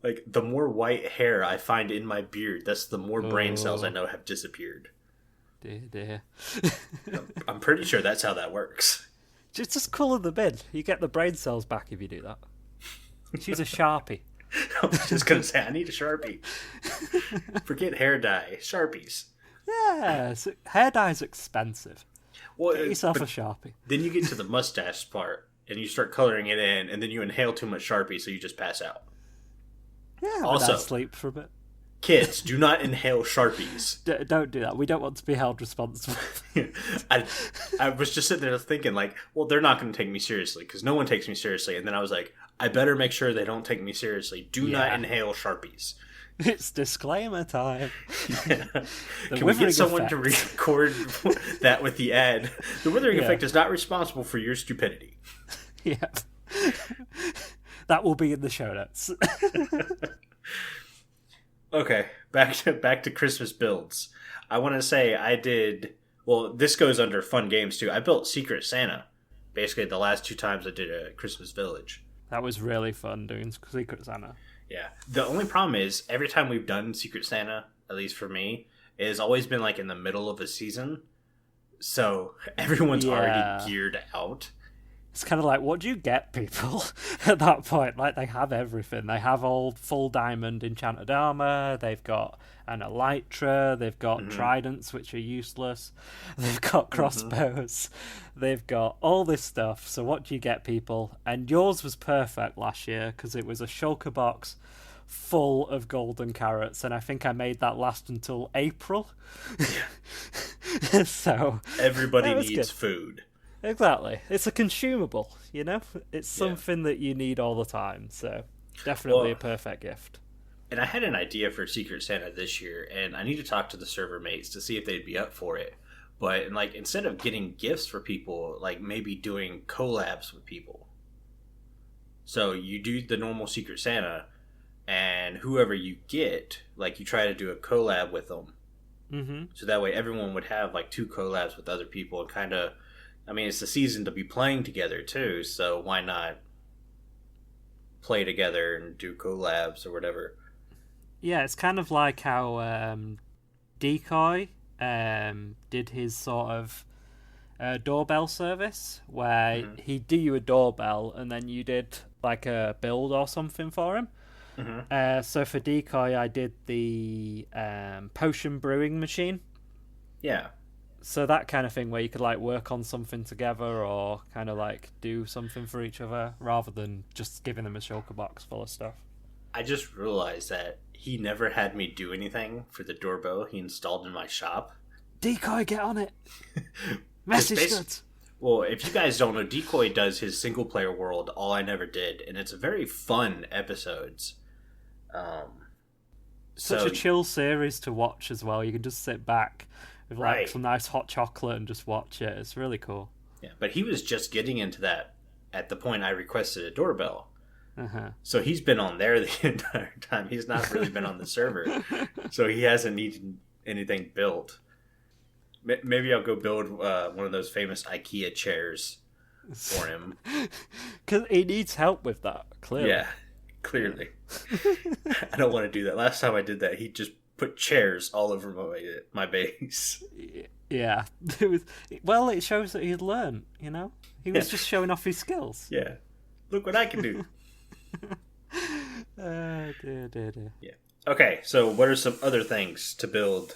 Speaker 1: Like, the more white hair I find in my beard, that's the more brain cells I know have disappeared.
Speaker 2: Dear.
Speaker 1: I'm pretty sure that's how that works.
Speaker 2: Just colour them in. You get the brain cells back if you do that. Use a Sharpie.
Speaker 1: I was just going to say, I need a Sharpie. Forget hair dye. Sharpies.
Speaker 2: Yeah, hair dye is expensive.
Speaker 1: Well,
Speaker 2: get yourself a Sharpie.
Speaker 1: Then you get to the mustache part, and you start coloring it in, and then you inhale too much Sharpie, so you just pass out.
Speaker 2: Yeah,
Speaker 1: also,
Speaker 2: sleep for a bit.
Speaker 1: Kids, do not inhale Sharpies.
Speaker 2: Don't do that. We don't want to be held responsible.
Speaker 1: I was just sitting there thinking, like, well, they're not going to take me seriously, because no one takes me seriously. And then I was like, I better make sure they don't take me seriously. Do not inhale Sharpies.
Speaker 2: It's disclaimer time.
Speaker 1: Yeah. Can we get someone to record that with the ad? The Withering effect is not responsible for your stupidity.
Speaker 2: Yeah. That will be in the show notes.
Speaker 1: Okay, back to Christmas builds. I want to say I did... Well, this goes under fun games, too. I built Secret Santa. Basically, the last 2 times I did a Christmas village.
Speaker 2: That was really fun doing Secret Santa.
Speaker 1: Yeah. The only problem is, every time we've done Secret Santa, at least for me, it has always been, like, in the middle of a season. So, everyone's already geared out.
Speaker 2: It's kind of like, what do you get people at that point? Like, they have everything. They have all full diamond enchanted armor. They've got an elytra. They've got tridents, which are useless. They've got crossbows. They've got all this stuff. So what do you get people? And yours was perfect last year because it was a shulker box full of golden carrots, and I think I made that last until April. So
Speaker 1: everybody needs food.
Speaker 2: Exactly. It's a consumable, It's something that you need all the time, so definitely a perfect gift.
Speaker 1: And I had an idea for Secret Santa this year, and I need to talk to the server mates to see if they'd be up for it. But, like, instead of getting gifts for people, like, maybe doing collabs with people. So you do the normal Secret Santa, and whoever you get, like, you try to do a collab with them. Mm-hmm. So that way everyone would have, like, 2 collabs with other people and kind of... I mean, it's the season to be playing together, too, so why not play together and do collabs or whatever?
Speaker 2: Yeah, it's kind of like how Decoy did his sort of doorbell service, where he'd do you a doorbell and then you did, like, a build or something for him. Mm-hmm. So for Decoy, I did the potion brewing machine.
Speaker 1: Yeah.
Speaker 2: So that kind of thing where you could, like, work on something together or kind of, like, do something for each other rather than just giving them a shulker box full of stuff.
Speaker 1: I just realized that he never had me do anything for the doorbell he installed in my shop.
Speaker 2: Decoy, get on it! Message goods!
Speaker 1: Well, if you guys don't know, Decoy does his single-player world, All I Never Did, and it's a very fun episodes.
Speaker 2: Such a chill series to watch as well. You can just sit back with, like, some nice hot chocolate and just watch it. It's really cool.
Speaker 1: Yeah, but he was just getting into that at the point I requested a doorbell.
Speaker 2: Uh-huh.
Speaker 1: So he's been on there the entire time. He's not really been on the server. So he hasn't needed anything built. Maybe I'll go build one of those famous IKEA chairs for him.
Speaker 2: Because he needs help with that, clearly.
Speaker 1: Yeah, clearly. I don't want to do that. Last time I did that, he just put chairs all over my base.
Speaker 2: Yeah. It shows that he'd learned, you know? He was just showing off his skills.
Speaker 1: Yeah. Look what I can do.
Speaker 2: Dear.
Speaker 1: Yeah. Okay, so what are some other things to build?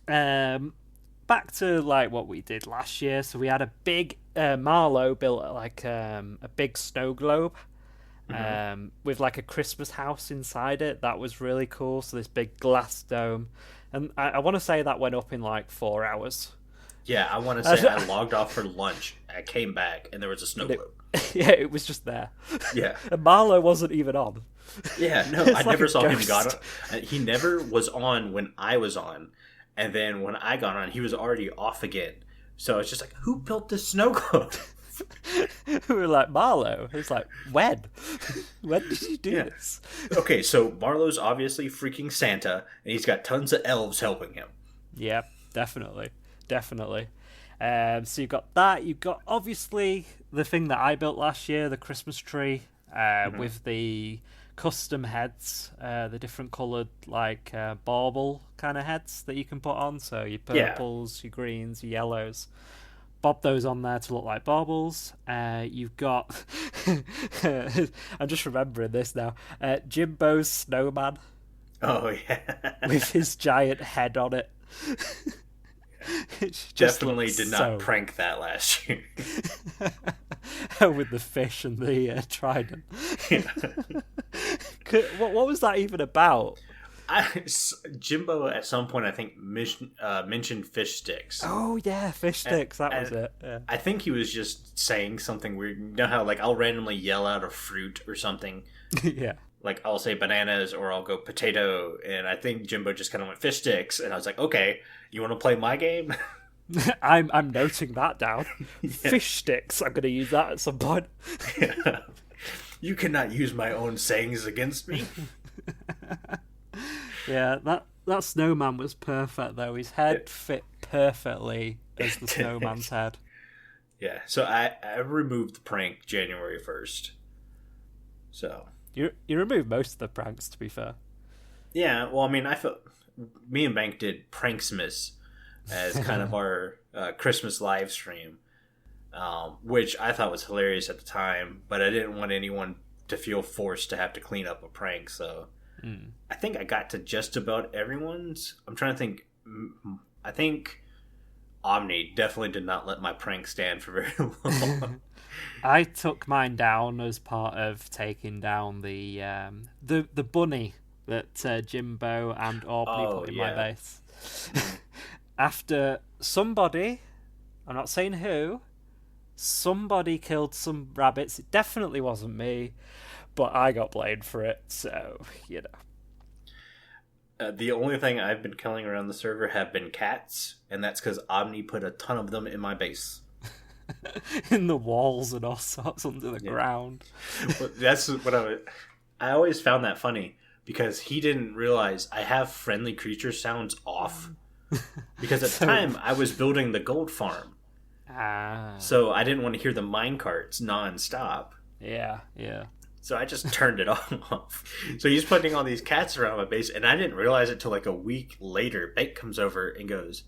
Speaker 2: Back to like what we did last year. So we had a big Marlowe built like a big snow globe with like a Christmas house inside it. That was really cool. So this big glass dome, and I want to say that went up in like 4 hours.
Speaker 1: Yeah, I want to say I logged off for lunch. I came back and there was a snow globe.
Speaker 2: Yeah, it was just there.
Speaker 1: Yeah,
Speaker 2: and Marlowe wasn't even on.
Speaker 1: Yeah, no, I never saw him got on. He never was on when I was on, and then when I got on, he was already off again. So it's just like, who built this snow globe?
Speaker 2: We were like, Marlowe. It's like, when? When did you do this?
Speaker 1: Okay, so Marlowe's obviously freaking Santa, and he's got tons of elves helping him.
Speaker 2: Yeah, definitely. So you've got that. You've got, obviously, the thing that I built last year, the Christmas tree, with the custom heads, the different coloured, like, bauble kind of heads that you can put on. So your purples, your greens, your yellows. Bob those on there to look like baubles. You've got... I'm just remembering this now. Jimbo's snowman.
Speaker 1: Oh, yeah.
Speaker 2: With his giant head on it.
Speaker 1: Definitely did not prank that last year.
Speaker 2: With the fish and the trident.
Speaker 1: Yeah.
Speaker 2: What was that even about?
Speaker 1: Jimbo at some point I think mentioned fish sticks.
Speaker 2: Oh yeah, fish sticks. That was it. Yeah.
Speaker 1: I think he was just saying something weird. You know how like I'll randomly yell out a fruit or something.
Speaker 2: Yeah.
Speaker 1: Like I'll say bananas or I'll go potato, and I think Jimbo just kind of went fish sticks, and I was like, okay, you want to play my game?
Speaker 2: I'm noting that down. Yeah. Fish sticks. I'm going to use that at some point.
Speaker 1: Yeah. You cannot use my own sayings against me.
Speaker 2: Yeah, that snowman was perfect though. His head fit perfectly as the snowman's head.
Speaker 1: Yeah, so I removed the prank January 1st. So
Speaker 2: you removed most of the pranks, to be fair.
Speaker 1: Yeah, well, I mean, I felt me and Bank did Pranksmas as kind of our Christmas live stream, which I thought was hilarious at the time, but I didn't want anyone to feel forced to have to clean up a prank, so I think I got to just about everyone's. I'm trying to think. I think Omni definitely did not let my prank stand for very long.
Speaker 2: I took mine down as part of taking down the bunny that Jimbo and Aubrey put in my base. After somebody, I'm not saying who, somebody killed some rabbits. It definitely wasn't me, but I got blamed for it, so, you know.
Speaker 1: The only thing I've been killing around the server have been cats, and that's because Omni put a ton of them in my base.
Speaker 2: In the walls and all sorts under the ground.
Speaker 1: Well, that's what I always found that funny, because he didn't realize I have friendly creature sounds off. Because at the time, I was building the gold farm. So I didn't want to hear the minecarts non-stop.
Speaker 2: Yeah.
Speaker 1: So I just turned it off. So he's putting all these cats around my base, and I didn't realize it till like a week later. Bank comes over and goes,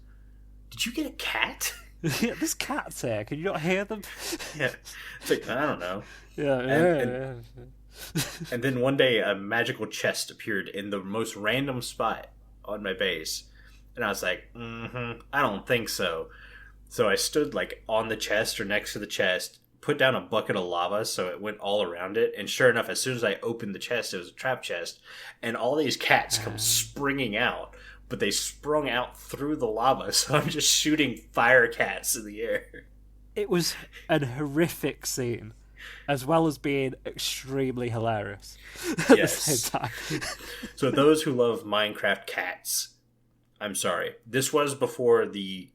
Speaker 1: "Did you get a cat?"
Speaker 2: Yeah, there's cats here. Can you not hear them?
Speaker 1: Yeah. It's like, I don't know.
Speaker 2: Yeah.
Speaker 1: And then one day, a magical chest appeared in the most random spot on my base. And I was like, I don't think so. So I stood like on the chest or next to the chest, put down a bucket of lava so it went all around it. And sure enough, as soon as I opened the chest, it was a trap chest. And all these cats come springing out. But they sprung out through the lava, so I'm just shooting fire cats in the air.
Speaker 2: It was an horrific scene, as well as being extremely hilarious at the same time.
Speaker 1: So those who love Minecraft cats, I'm sorry. This was before the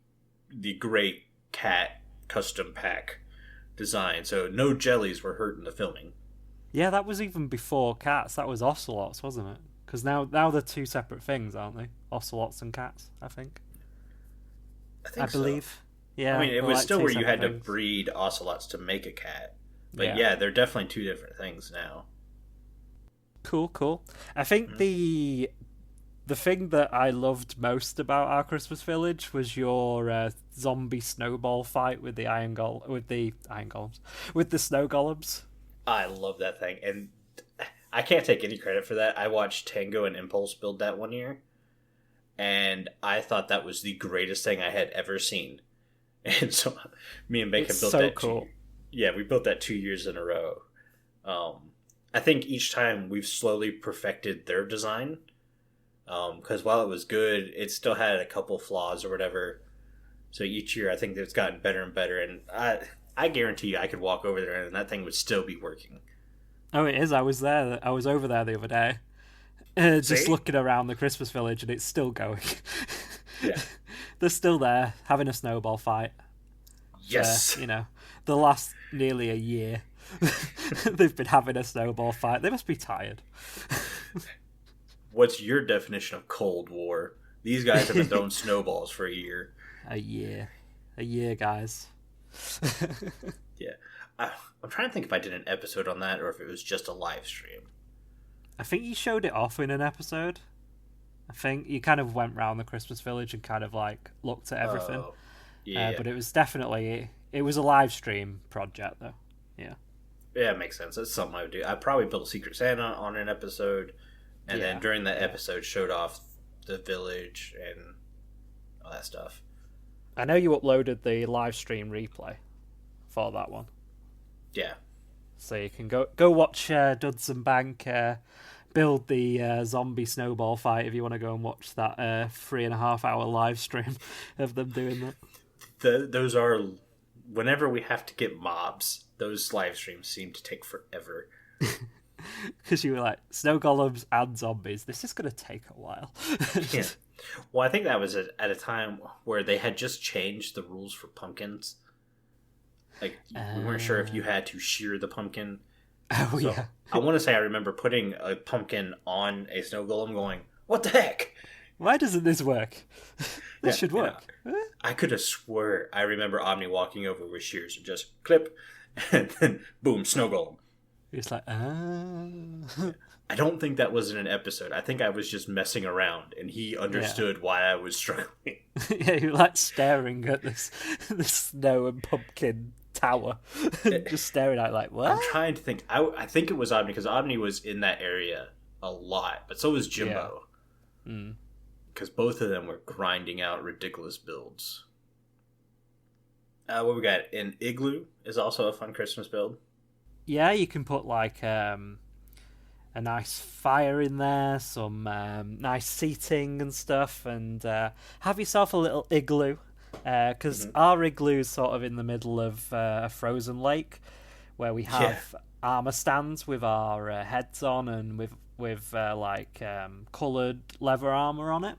Speaker 1: great cat custom pack. design, so no jellies were hurt in the filming.
Speaker 2: Yeah, that was even before cats. That was ocelots, wasn't it? Because now they're two separate things, aren't they? Ocelots and cats, I think. I believe.
Speaker 1: So.
Speaker 2: Yeah.
Speaker 1: I mean, it was
Speaker 2: like
Speaker 1: still where you had
Speaker 2: things.
Speaker 1: to breed ocelots to make a cat. But yeah, they're definitely two different things now.
Speaker 2: Cool. I think the thing that I loved most about our Christmas village was your zombie snowball fight with the with the snow golems.
Speaker 1: I love that thing, and I can't take any credit for that. I watched Tango and Impulse build that one year, and I thought that was the greatest thing I had ever seen. And so me and Bacon built that.
Speaker 2: Cool.
Speaker 1: We built that 2 years in a row. I think each time we've slowly perfected their design. Because while it was good, it still had a couple flaws or whatever. So each year, I think it's gotten better and better. And I guarantee you, I could walk over there and that thing would still be working.
Speaker 2: Oh, it is. I was there. I was over there the other day, just looking around the Christmas village, and it's still going.
Speaker 1: Yeah,
Speaker 2: they're still there having a snowball fight.
Speaker 1: Yes,
Speaker 2: the last nearly a year, they've been having a snowball fight. They must be tired.
Speaker 1: What's your definition of Cold War? These guys have been throwing snowballs for a year.
Speaker 2: A year, guys.
Speaker 1: Yeah. I'm trying to think if I did an episode on that or if it was just a live stream.
Speaker 2: I think you showed it off in an episode. I think you kind of went round the Christmas village and kind of like looked at everything.
Speaker 1: Oh, yeah.
Speaker 2: But it was definitely it was a live stream project though. Yeah.
Speaker 1: Yeah, it makes sense. That's something I would do. I probably built Secret Santa on an episode, and then during that episode showed off the village and all that stuff.
Speaker 2: I know you uploaded the live stream replay for that one.
Speaker 1: Yeah.
Speaker 2: So you can go watch Duds and Bank build the zombie snowball fight if you want to go and watch that 3.5 hour live stream of them doing that.
Speaker 1: Those are, whenever we have to get mobs, those live streams seem to take forever.
Speaker 2: Because you were like, snow golems and zombies, this is going to take a while.
Speaker 1: Yeah. Well, I think that was at a time where they had just changed the rules for pumpkins. Like, we weren't sure if you had to shear the pumpkin.
Speaker 2: Oh, so yeah.
Speaker 1: I want to say I remember putting a pumpkin on a snow golem going, what the heck?
Speaker 2: Why doesn't this work? This should work.
Speaker 1: I could have swore I remember Omni walking over with shears and just clip, and then boom, snow golem.
Speaker 2: It's like,
Speaker 1: I don't think that was in an episode. I think I was just messing around, and he understood why I was struggling.
Speaker 2: Yeah, you're like staring at this snow and pumpkin tower, just staring at it like, what?
Speaker 1: I'm trying to think. I think it was Omni, because Omni was in that area a lot, but so was Jimbo. Because both of them were grinding out ridiculous builds. What we got? An igloo is also a fun Christmas build.
Speaker 2: Yeah, you can put like a nice fire in there, some nice seating and stuff, and have yourself a little igloo. Because our igloo is sort of in the middle of a frozen lake, where we have armor stands with our heads on and with coloured leather armor on it.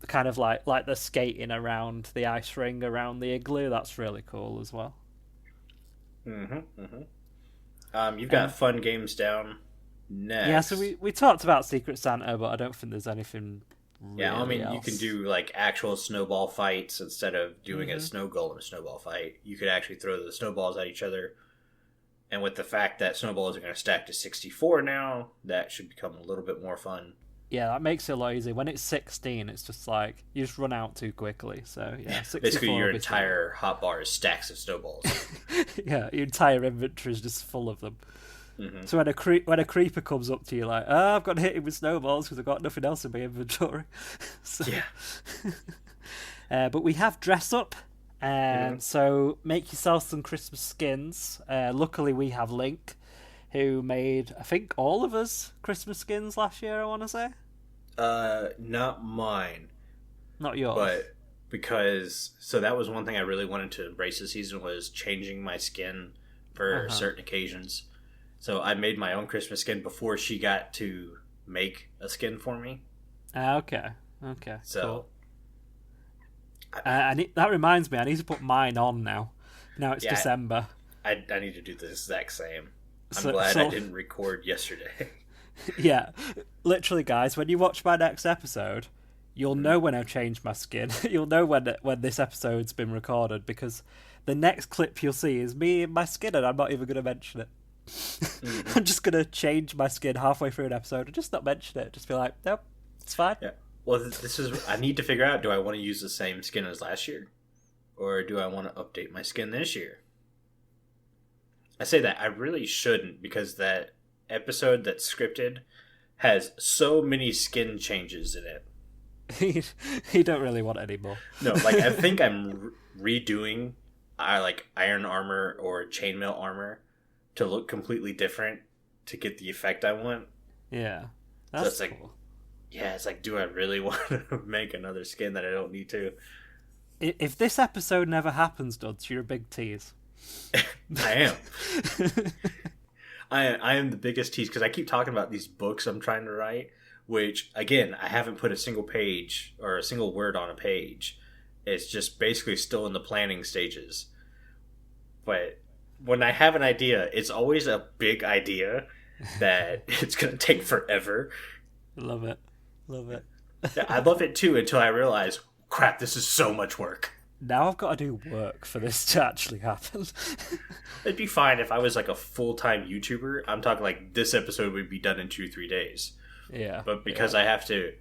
Speaker 2: Kind of like the skating around the ice ring around the igloo. That's really cool as well.
Speaker 1: You've got fun games down next.
Speaker 2: Yeah, so we talked about Secret Santa, but I don't think there's anything really
Speaker 1: I mean,
Speaker 2: else.
Speaker 1: you can do like actual snowball fights instead of doing a snow golem snowball fight. You could actually throw the snowballs at each other. And with the fact that snowballs are going to stack to 64 now, that should become a little bit more fun.
Speaker 2: Yeah, that makes it a lot easier. When it's 16, it's just like, you just run out too quickly. So, yeah, 64
Speaker 1: basically your entire hotbar is stacks of snowballs.
Speaker 2: Yeah, your entire inventory is just full of them. So when a creeper comes up to you, like, I've got to hit him with snowballs because I've got nothing else in my inventory. So, but we have dress up. So make yourself some Christmas skins. Luckily, we have Link, who made, I think, all of us Christmas skins last year, I want to say.
Speaker 1: Not mine.
Speaker 2: Not yours.
Speaker 1: But because, so that was one thing I really wanted to embrace this season, was changing my skin for certain occasions. So I made my own Christmas skin before she got to make a skin for me.
Speaker 2: Okay, so
Speaker 1: cool.
Speaker 2: that reminds me, I need to put mine on now. Now it's
Speaker 1: Yeah,
Speaker 2: December.
Speaker 1: I need to do the exact same. I'm
Speaker 2: So-
Speaker 1: glad
Speaker 2: so-
Speaker 1: I didn't record yesterday.
Speaker 2: Yeah, literally, guys. When you watch my next episode, you'll know when I've changed my skin. You'll know when this episode's been recorded, because the next clip you'll see is me in my skin, and I'm not even going to mention it. I'm just going to change my skin halfway through an episode and just not mention it. Just be like, nope, it's fine.
Speaker 1: Yeah. Well, this is. I need to figure out: do I want to use the same skin as last year, or do I want to update my skin this year? I say that I really shouldn't, because that episode that's scripted has so many skin changes in it.
Speaker 2: You don't really want any more.
Speaker 1: No, like I think I'm redoing like iron armor or chainmail armor to look completely different to get the effect I want.
Speaker 2: Yeah,
Speaker 1: So
Speaker 2: that's
Speaker 1: it's like,
Speaker 2: cool.
Speaker 1: yeah, it's like, do I really want to make another skin that I don't need to?
Speaker 2: If this episode never happens, Duds, you're a big tease.
Speaker 1: I am. I am the biggest tease, because I keep talking about these books I'm trying to write, which, again, I haven't put a single page or a single word on a page. It's just basically still in the planning stages. But when I have an idea, it's always a big idea that it's going to take forever.
Speaker 2: Love it. Love it.
Speaker 1: I love it too, until I realize, crap, this is so much work.
Speaker 2: Now I've got to do work for this to actually happen.
Speaker 1: It'd be fine if I was like a full-time YouTuber. I'm talking like this episode would be done in 2-3 days.
Speaker 2: Yeah.
Speaker 1: But because I have to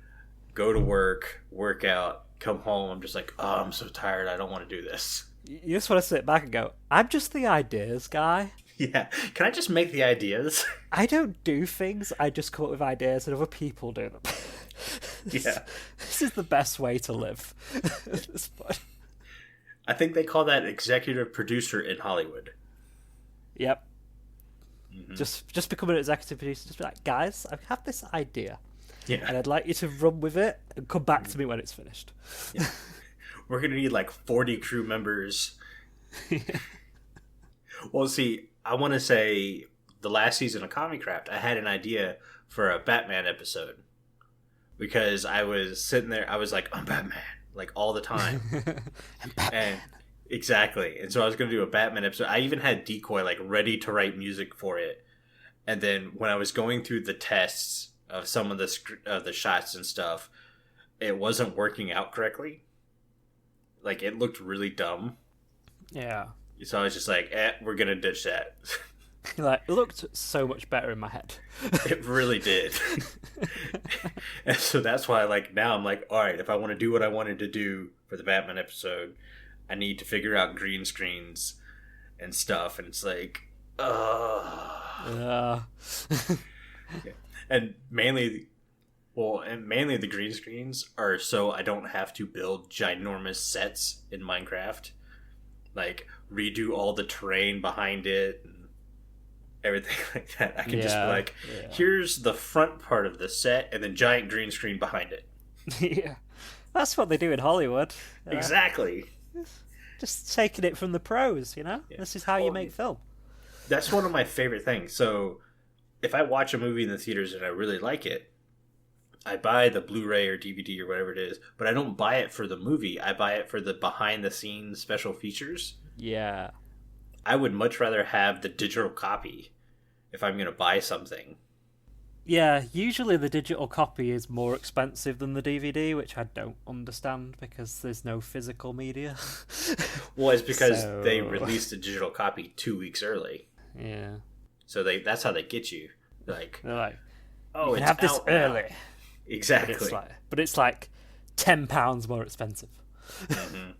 Speaker 1: go to work, work out, come home, I'm just like, oh, I'm so tired. I don't want to do this.
Speaker 2: You just want to sit back and go, I'm just the ideas guy.
Speaker 1: Yeah. Can I just make the ideas?
Speaker 2: I don't do things. I just come up with ideas and other people do them.
Speaker 1: Yeah.
Speaker 2: This is the best way to live at this point.
Speaker 1: I think they call that executive producer in Hollywood.
Speaker 2: Yep. Mm-hmm. Just become an executive producer. Just be like, guys, I have this idea.
Speaker 1: Yeah.
Speaker 2: And I'd like you to run with it and come back to me when it's finished.
Speaker 1: Yeah. We're going to need like 40 crew members.
Speaker 2: Yeah.
Speaker 1: Well, see, I want to say the last season of Comic Craft, I had an idea for a Batman episode. Because I was sitting there, I was like, I'm Batman, like all the time. And exactly. And so I was going to do a Batman episode. I even had Decoy like ready to write music for it. And then when I was going through the tests of some of the shots and stuff, it wasn't working out correctly. Like, it looked really dumb.
Speaker 2: Yeah.
Speaker 1: So I was just like, we're going to ditch that.
Speaker 2: Like, it looked so much better in my head.
Speaker 1: It really did. And so that's why, like, now I'm like, all right, if I want to do what I wanted to do for the Batman episode, I need to figure out green screens and stuff. And it's like,
Speaker 2: Yeah.
Speaker 1: And mainly the green screens are so I don't have to build ginormous sets in Minecraft. Like, redo all the terrain behind it and everything like that. I can just be like, here's the front part of the set and then giant green screen behind it.
Speaker 2: Yeah. That's what they do in Hollywood.
Speaker 1: Exactly.
Speaker 2: Just taking it from the pros, you know? Yeah. This is how you make film.
Speaker 1: That's one of my favorite things. So if I watch a movie in the theaters and I really like it, I buy the Blu-ray or DVD or whatever it is, but I don't buy it for the movie. I buy it for the behind-the-scenes special features.
Speaker 2: Yeah.
Speaker 1: I would much rather have the digital copy if I'm going to buy something.
Speaker 2: Yeah, usually the digital copy is more expensive than the DVD, which I don't understand because there's no physical media.
Speaker 1: Well, it's because they released the digital copy 2 weeks early.
Speaker 2: Yeah.
Speaker 1: So that's how they get you. They're like,
Speaker 2: oh, you can have this early.
Speaker 1: Now. Exactly.
Speaker 2: But it's like £10 more expensive.
Speaker 1: Mm-hmm.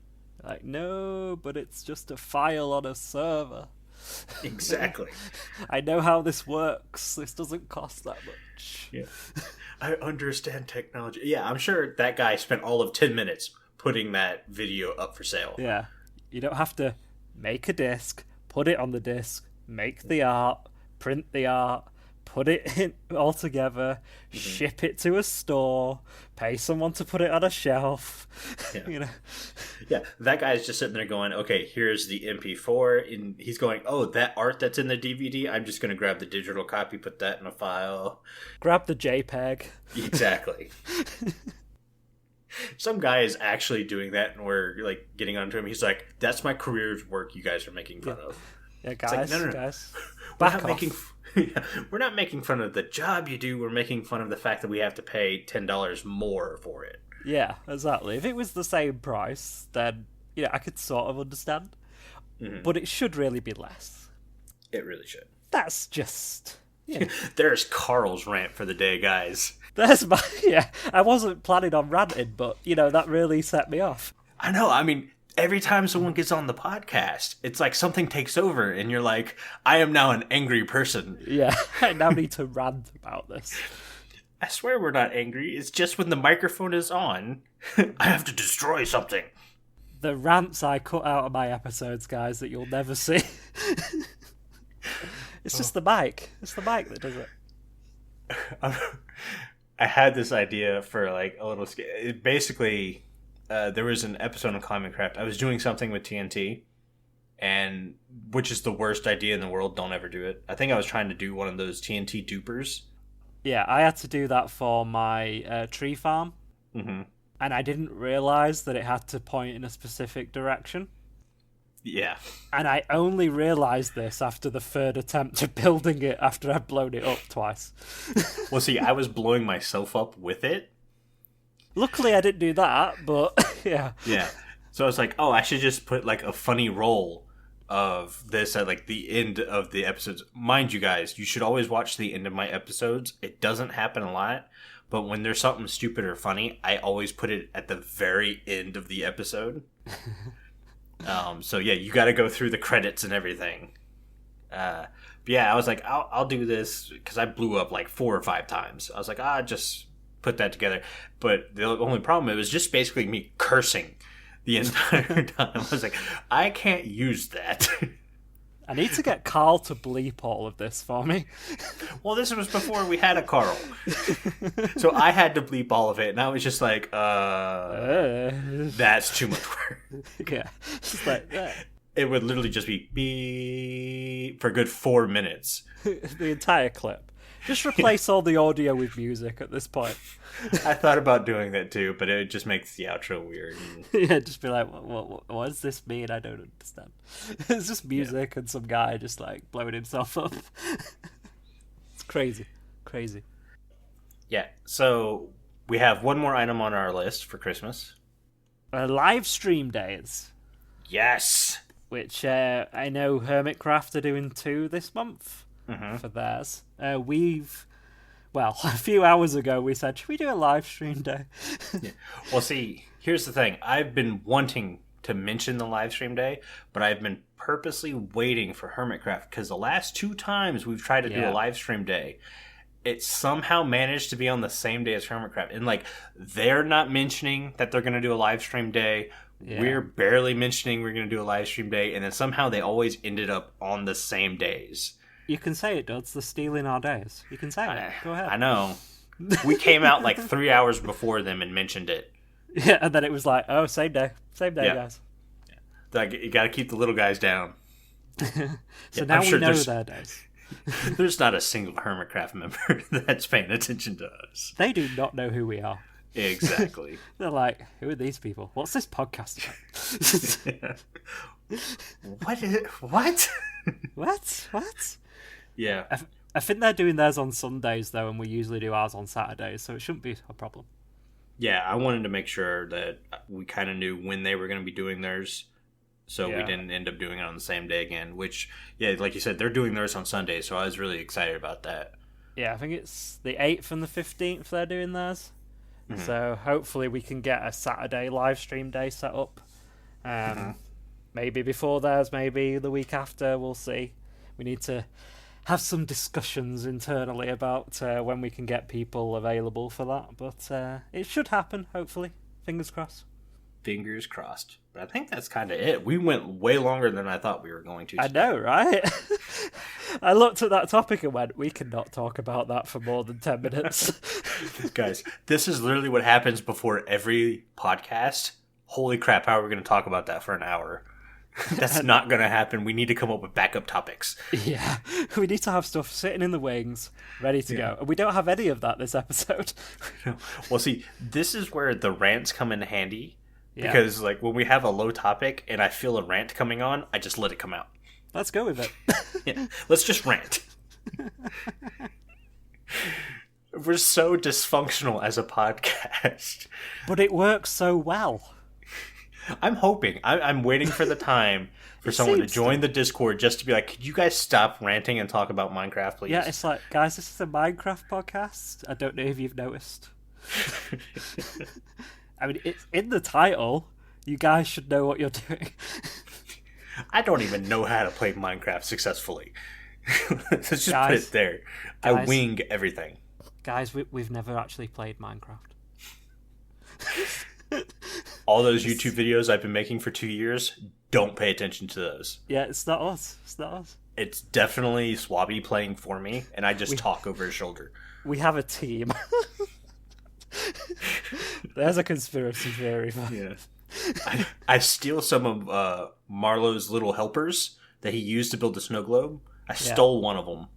Speaker 2: Like, no, but it's just a file on a server.
Speaker 1: Exactly.
Speaker 2: I know how this works. This doesn't cost that much.
Speaker 1: Yeah. I understand technology. Yeah, I'm sure that guy spent all of 10 minutes putting that video up for sale.
Speaker 2: Yeah. You don't have to make a disc, put it on the disc, make the art, print the art, put it in all together, ship it to a store, pay someone to put it on a shelf.
Speaker 1: Yeah.
Speaker 2: You know.
Speaker 1: Yeah, that guy's just sitting there going, okay, here's the MP4, and he's going, oh, that art that's in the DVD, I'm just going to grab the digital copy, put that in a file.
Speaker 2: Grab the JPEG.
Speaker 1: Exactly. Some guy is actually doing that, and we're like getting onto him. He's like, "That's my career's work. You guys are making fun of."
Speaker 2: Yeah,
Speaker 1: It's
Speaker 2: guys,
Speaker 1: like, no.
Speaker 2: guys,
Speaker 1: We're
Speaker 2: back
Speaker 1: not
Speaker 2: off.
Speaker 1: we're not making fun of the job you do. We're making fun of the fact that we have to pay $10 more for it.
Speaker 2: Yeah, exactly. If it was the same price, then I could sort of understand.
Speaker 1: Mm-hmm.
Speaker 2: But it should really be less.
Speaker 1: It really should.
Speaker 2: That's just
Speaker 1: There's Carl's rant for the day, guys.
Speaker 2: There's my I wasn't planning on ranting, but that really set me off.
Speaker 1: I know. I mean, every time someone gets on the podcast, it's like something takes over, and you're like, I am now an angry person.
Speaker 2: Yeah, I now need to rant about this.
Speaker 1: I swear we're not angry. It's just when the microphone is on, I have to destroy something.
Speaker 2: The rants I cut out of my episodes, guys, that you'll never see. It's just the mic. It's the mic that does it.
Speaker 1: I had this idea for like a little... Basically, there was an episode of Climate Craft. I was doing something with TNT, and which is the worst idea in the world. Don't ever do it. I think I was trying to do one of those TNT dupers.
Speaker 2: Yeah, I had to do that for my tree farm.
Speaker 1: Mm-hmm.
Speaker 2: And I didn't realise that it had to point in a specific direction.
Speaker 1: Yeah.
Speaker 2: And I only realised this after the third attempt at building it after I'd blown it up twice.
Speaker 1: Well, see, I was blowing myself up with it.
Speaker 2: Luckily, I didn't do that, but yeah.
Speaker 1: Yeah. So I was like, oh, I should just put like a funny roll of this at like the end of the episodes. Mind you guys, you should always watch the end of my episodes. It doesn't happen a lot, but when there's something stupid or funny, I always put it at the very end of the episode. So yeah, you got to go through the credits and everything. But yeah, I was like, I'll do this because I blew up like 4 or 5 times. I was like, just put that together. But the only problem, it was just basically me cursing the entire time. I was like, I can't use that.
Speaker 2: I need to get Carl to bleep all of this for me.
Speaker 1: Well, this was before we had a Carl. So I had to bleep all of it, and I was just like, that's too much work.
Speaker 2: Yeah. It's like,
Speaker 1: It would literally just be beep for a good 4 minutes.
Speaker 2: The entire clip. Just replace all the audio with music at this point.
Speaker 1: I thought about doing that too, but it just makes the outro weird.
Speaker 2: Yeah, just be like, what does this mean? I don't understand. It's just music and some guy just like blowing himself up. It's crazy. Crazy.
Speaker 1: Yeah, so we have one more item on our list for Christmas.
Speaker 2: Live stream days.
Speaker 1: Yes!
Speaker 2: Which I know Hermitcraft are doing 2 this month for theirs. A few hours ago we said, should we do a live stream day?
Speaker 1: Yeah. Well, see, here's the thing. I've been wanting to mention the live stream day, but I've been purposely waiting for Hermitcraft because the last 2 times we've tried to do a live stream day, it somehow managed to be on the same day as Hermitcraft. And like, they're not mentioning that they're going to do a live stream day. Yeah. We're barely mentioning we're going to do a live stream day, and then somehow they always ended up on the same days.
Speaker 2: You can say it, Duds. They're stealing our days. You can say it. Go ahead.
Speaker 1: I know. We came out like 3 hours before them and mentioned it.
Speaker 2: Yeah, and then it was like, oh, same day. Same day, guys.
Speaker 1: Yeah. Like, you got to keep the little guys down.
Speaker 2: So now we know their days.
Speaker 1: There's not a single Hermitcraft member that's paying attention to us.
Speaker 2: They do not know who we are.
Speaker 1: Exactly.
Speaker 2: They're like, who are these people? What's this podcast about?
Speaker 1: What is it? What?
Speaker 2: What?
Speaker 1: Yeah.
Speaker 2: I think they're doing theirs on Sundays, though, and we usually do ours on Saturdays, so it shouldn't be a problem.
Speaker 1: Yeah, I wanted to make sure that we kind of knew when they were going to be doing theirs, so we didn't end up doing it on the same day again, which, like you said, they're doing theirs on Sunday, so I was really excited about that.
Speaker 2: Yeah, I think it's the 8th and the 15th they're doing theirs. Mm-hmm. So hopefully we can get a Saturday live stream day set up. Maybe before theirs, maybe the week after, we'll see. We need to have some discussions internally about when we can get people available for that. But it should happen, hopefully. Fingers crossed.
Speaker 1: Fingers crossed. But I think that's kind of it. We went way longer than I thought we were going to.
Speaker 2: I know, right? I looked at that topic and went, we cannot talk about that for more than 10 minutes.
Speaker 1: Guys, this is literally what happens before every podcast. Holy crap, how are we going to talk about that for an hour? That's not going to happen. We need to come up with backup topics.
Speaker 2: Yeah, we need to have stuff sitting in the wings, ready to go. And we don't have any of that this episode.
Speaker 1: Well, see, this is where the rants come in handy.
Speaker 2: Yeah.
Speaker 1: Because, like, when we have a low topic and I feel a rant coming on, I just let it come out.
Speaker 2: Let's go with it.
Speaker 1: Yeah, let's just rant. We're so dysfunctional as a podcast.
Speaker 2: But it works so well.
Speaker 1: I'm hoping. I'm waiting for the time for someone to join the Discord just to be like, could you guys stop ranting and talk about Minecraft, please?
Speaker 2: Yeah, it's like, guys, this is a Minecraft podcast. I don't know if you've noticed. I mean, it's in the title. You guys should know what you're doing.
Speaker 1: I don't even know how to play Minecraft successfly. Let's just put it there. I wing everything.
Speaker 2: Guys, we've never actually played Minecraft.
Speaker 1: All those YouTube videos I've been making for 2 years, don't pay attention to those.
Speaker 2: Yeah, it's not us. It's not us.
Speaker 1: It's definitely Swabby playing for me, and I just talk over his shoulder.
Speaker 2: We have a team. There's a conspiracy theory.
Speaker 1: Yeah. I steal some of Marlowe's little helpers that he used to build the snow globe. I stole one of them,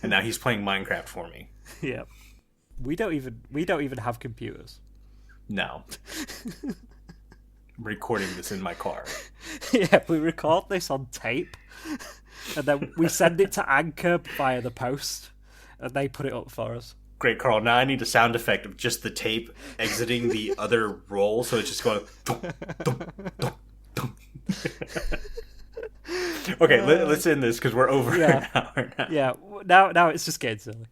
Speaker 1: and now he's playing Minecraft for me.
Speaker 2: Yeah. We don't even have computers.
Speaker 1: No. I'm recording this in my car.
Speaker 2: Yeah, we record this on tape, and then we send it to Anchor via the post, and they put it up for us.
Speaker 1: Great, Carl. Now I need a sound effect of just the tape exiting the other roll, so it's just going... Dum, dum, dum, dum. Okay, let's end this, because we're over an hour now.
Speaker 2: Yeah, now it's just getting silly.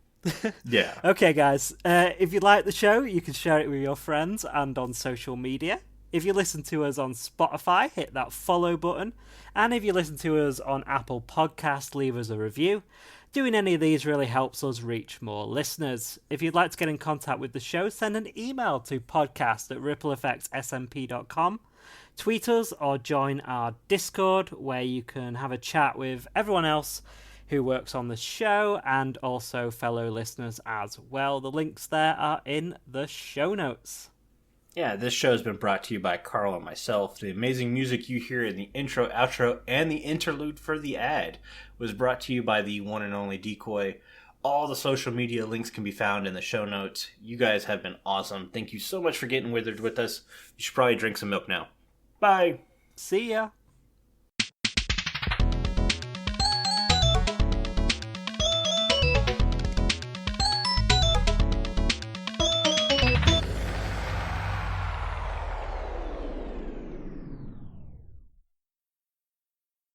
Speaker 1: Yeah.
Speaker 2: Okay, guys. If you like the show, you can share it with your friends and on social media. If you listen to us on Spotify, hit that follow button. And if you listen to us on Apple Podcasts, leave us a review. Doing any of these really helps us reach more listeners. If you'd like to get in contact with the show, send an email to podcast@rippleeffectsmp.com. Tweet us or join our Discord, where you can have a chat with everyone else who works on the show and also fellow listeners as well. The links there are in the show notes.
Speaker 1: Yeah, this show has been brought to you by Carl and myself. The amazing music you hear in the intro, outro, and the interlude for the ad was brought to you by the one and only Decoy. All the social media links can be found in the show notes. You guys have been awesome. Thank you so much for getting withered with us. You should probably drink some milk now. Bye.
Speaker 2: See ya.